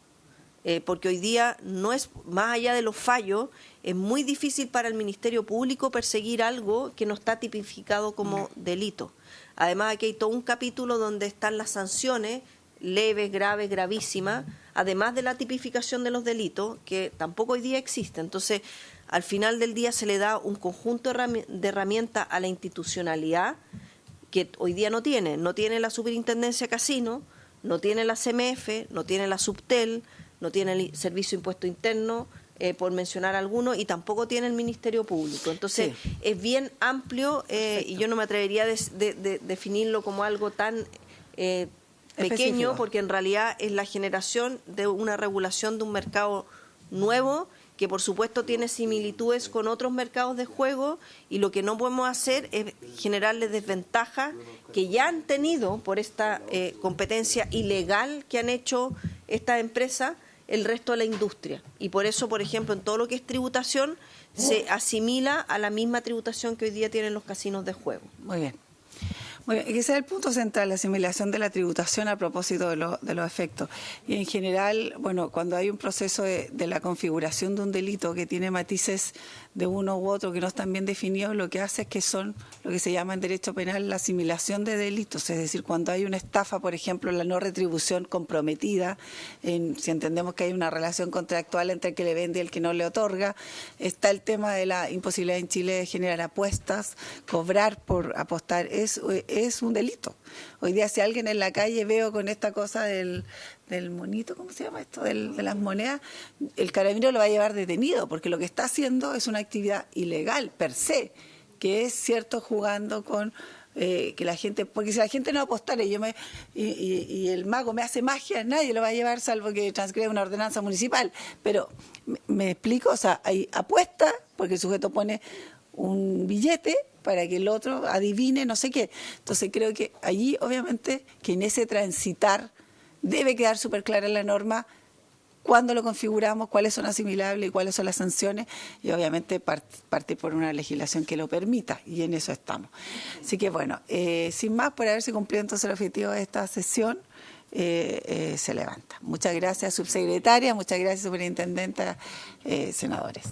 Porque hoy día no es, más allá de los fallos, es muy difícil para el Ministerio Público perseguir algo que no está tipificado como delito. Además, aquí hay todo un capítulo donde están las sanciones leves, graves, gravísimas, además de la tipificación de los delitos, que tampoco hoy día existe. Entonces, al final del día se le da un conjunto de herramientas a la institucionalidad que hoy día no tiene la Superintendencia Casino, no tiene la CMF, no tiene la Subtel, no tiene el Servicio de Impuesto Interno, por mencionar algunos, y tampoco tiene el Ministerio Público. Entonces, sí, es bien amplio y yo no me atrevería a definirlo como algo tan pequeño, porque en realidad es la generación de una regulación de un mercado nuevo que por supuesto tiene similitudes con otros mercados de juego, y lo que no podemos hacer es generarles desventajas que ya han tenido por esta competencia ilegal que han hecho estas empresas el resto de la industria. Y por eso, por ejemplo, en todo lo que es tributación, se asimila a la misma tributación que hoy día tienen los casinos de juego. Muy bien. Muy bien, ese es el punto central, la asimilación de la tributación a propósito de los efectos. Y en general, bueno, cuando hay un proceso de la configuración de un delito que tiene matices de uno u otro que no están bien definidos, lo que hace es que son lo que se llama en derecho penal la asimilación de delitos. Es decir, cuando hay una estafa, por ejemplo, la no retribución comprometida, si entendemos que hay una relación contractual entre el que le vende y el que no le otorga, está el tema de la imposibilidad en Chile de generar apuestas, cobrar por apostar, es un delito. Hoy día si alguien en la calle veo con esta cosa del monito, ¿cómo se llama esto? De las monedas, el carabinero lo va a llevar detenido, porque lo que está haciendo es una actividad ilegal per se, que es cierto jugando con que la gente, porque si la gente no apostara y el mago me hace magia, nadie lo va a llevar salvo que transgreda una ordenanza municipal. Pero me explico, o sea, hay apuesta porque el sujeto pone un billete para que el otro adivine no sé qué. Entonces creo que allí obviamente que en ese transitar debe quedar súper clara la norma cuándo lo configuramos, cuáles son asimilables y cuáles son las sanciones, y obviamente partir por una legislación que lo permita, y en eso estamos. Así que bueno, sin más, por haberse cumplido entonces el objetivo de esta sesión, se levanta. Muchas gracias, subsecretaria, muchas gracias, superintendenta, senadores.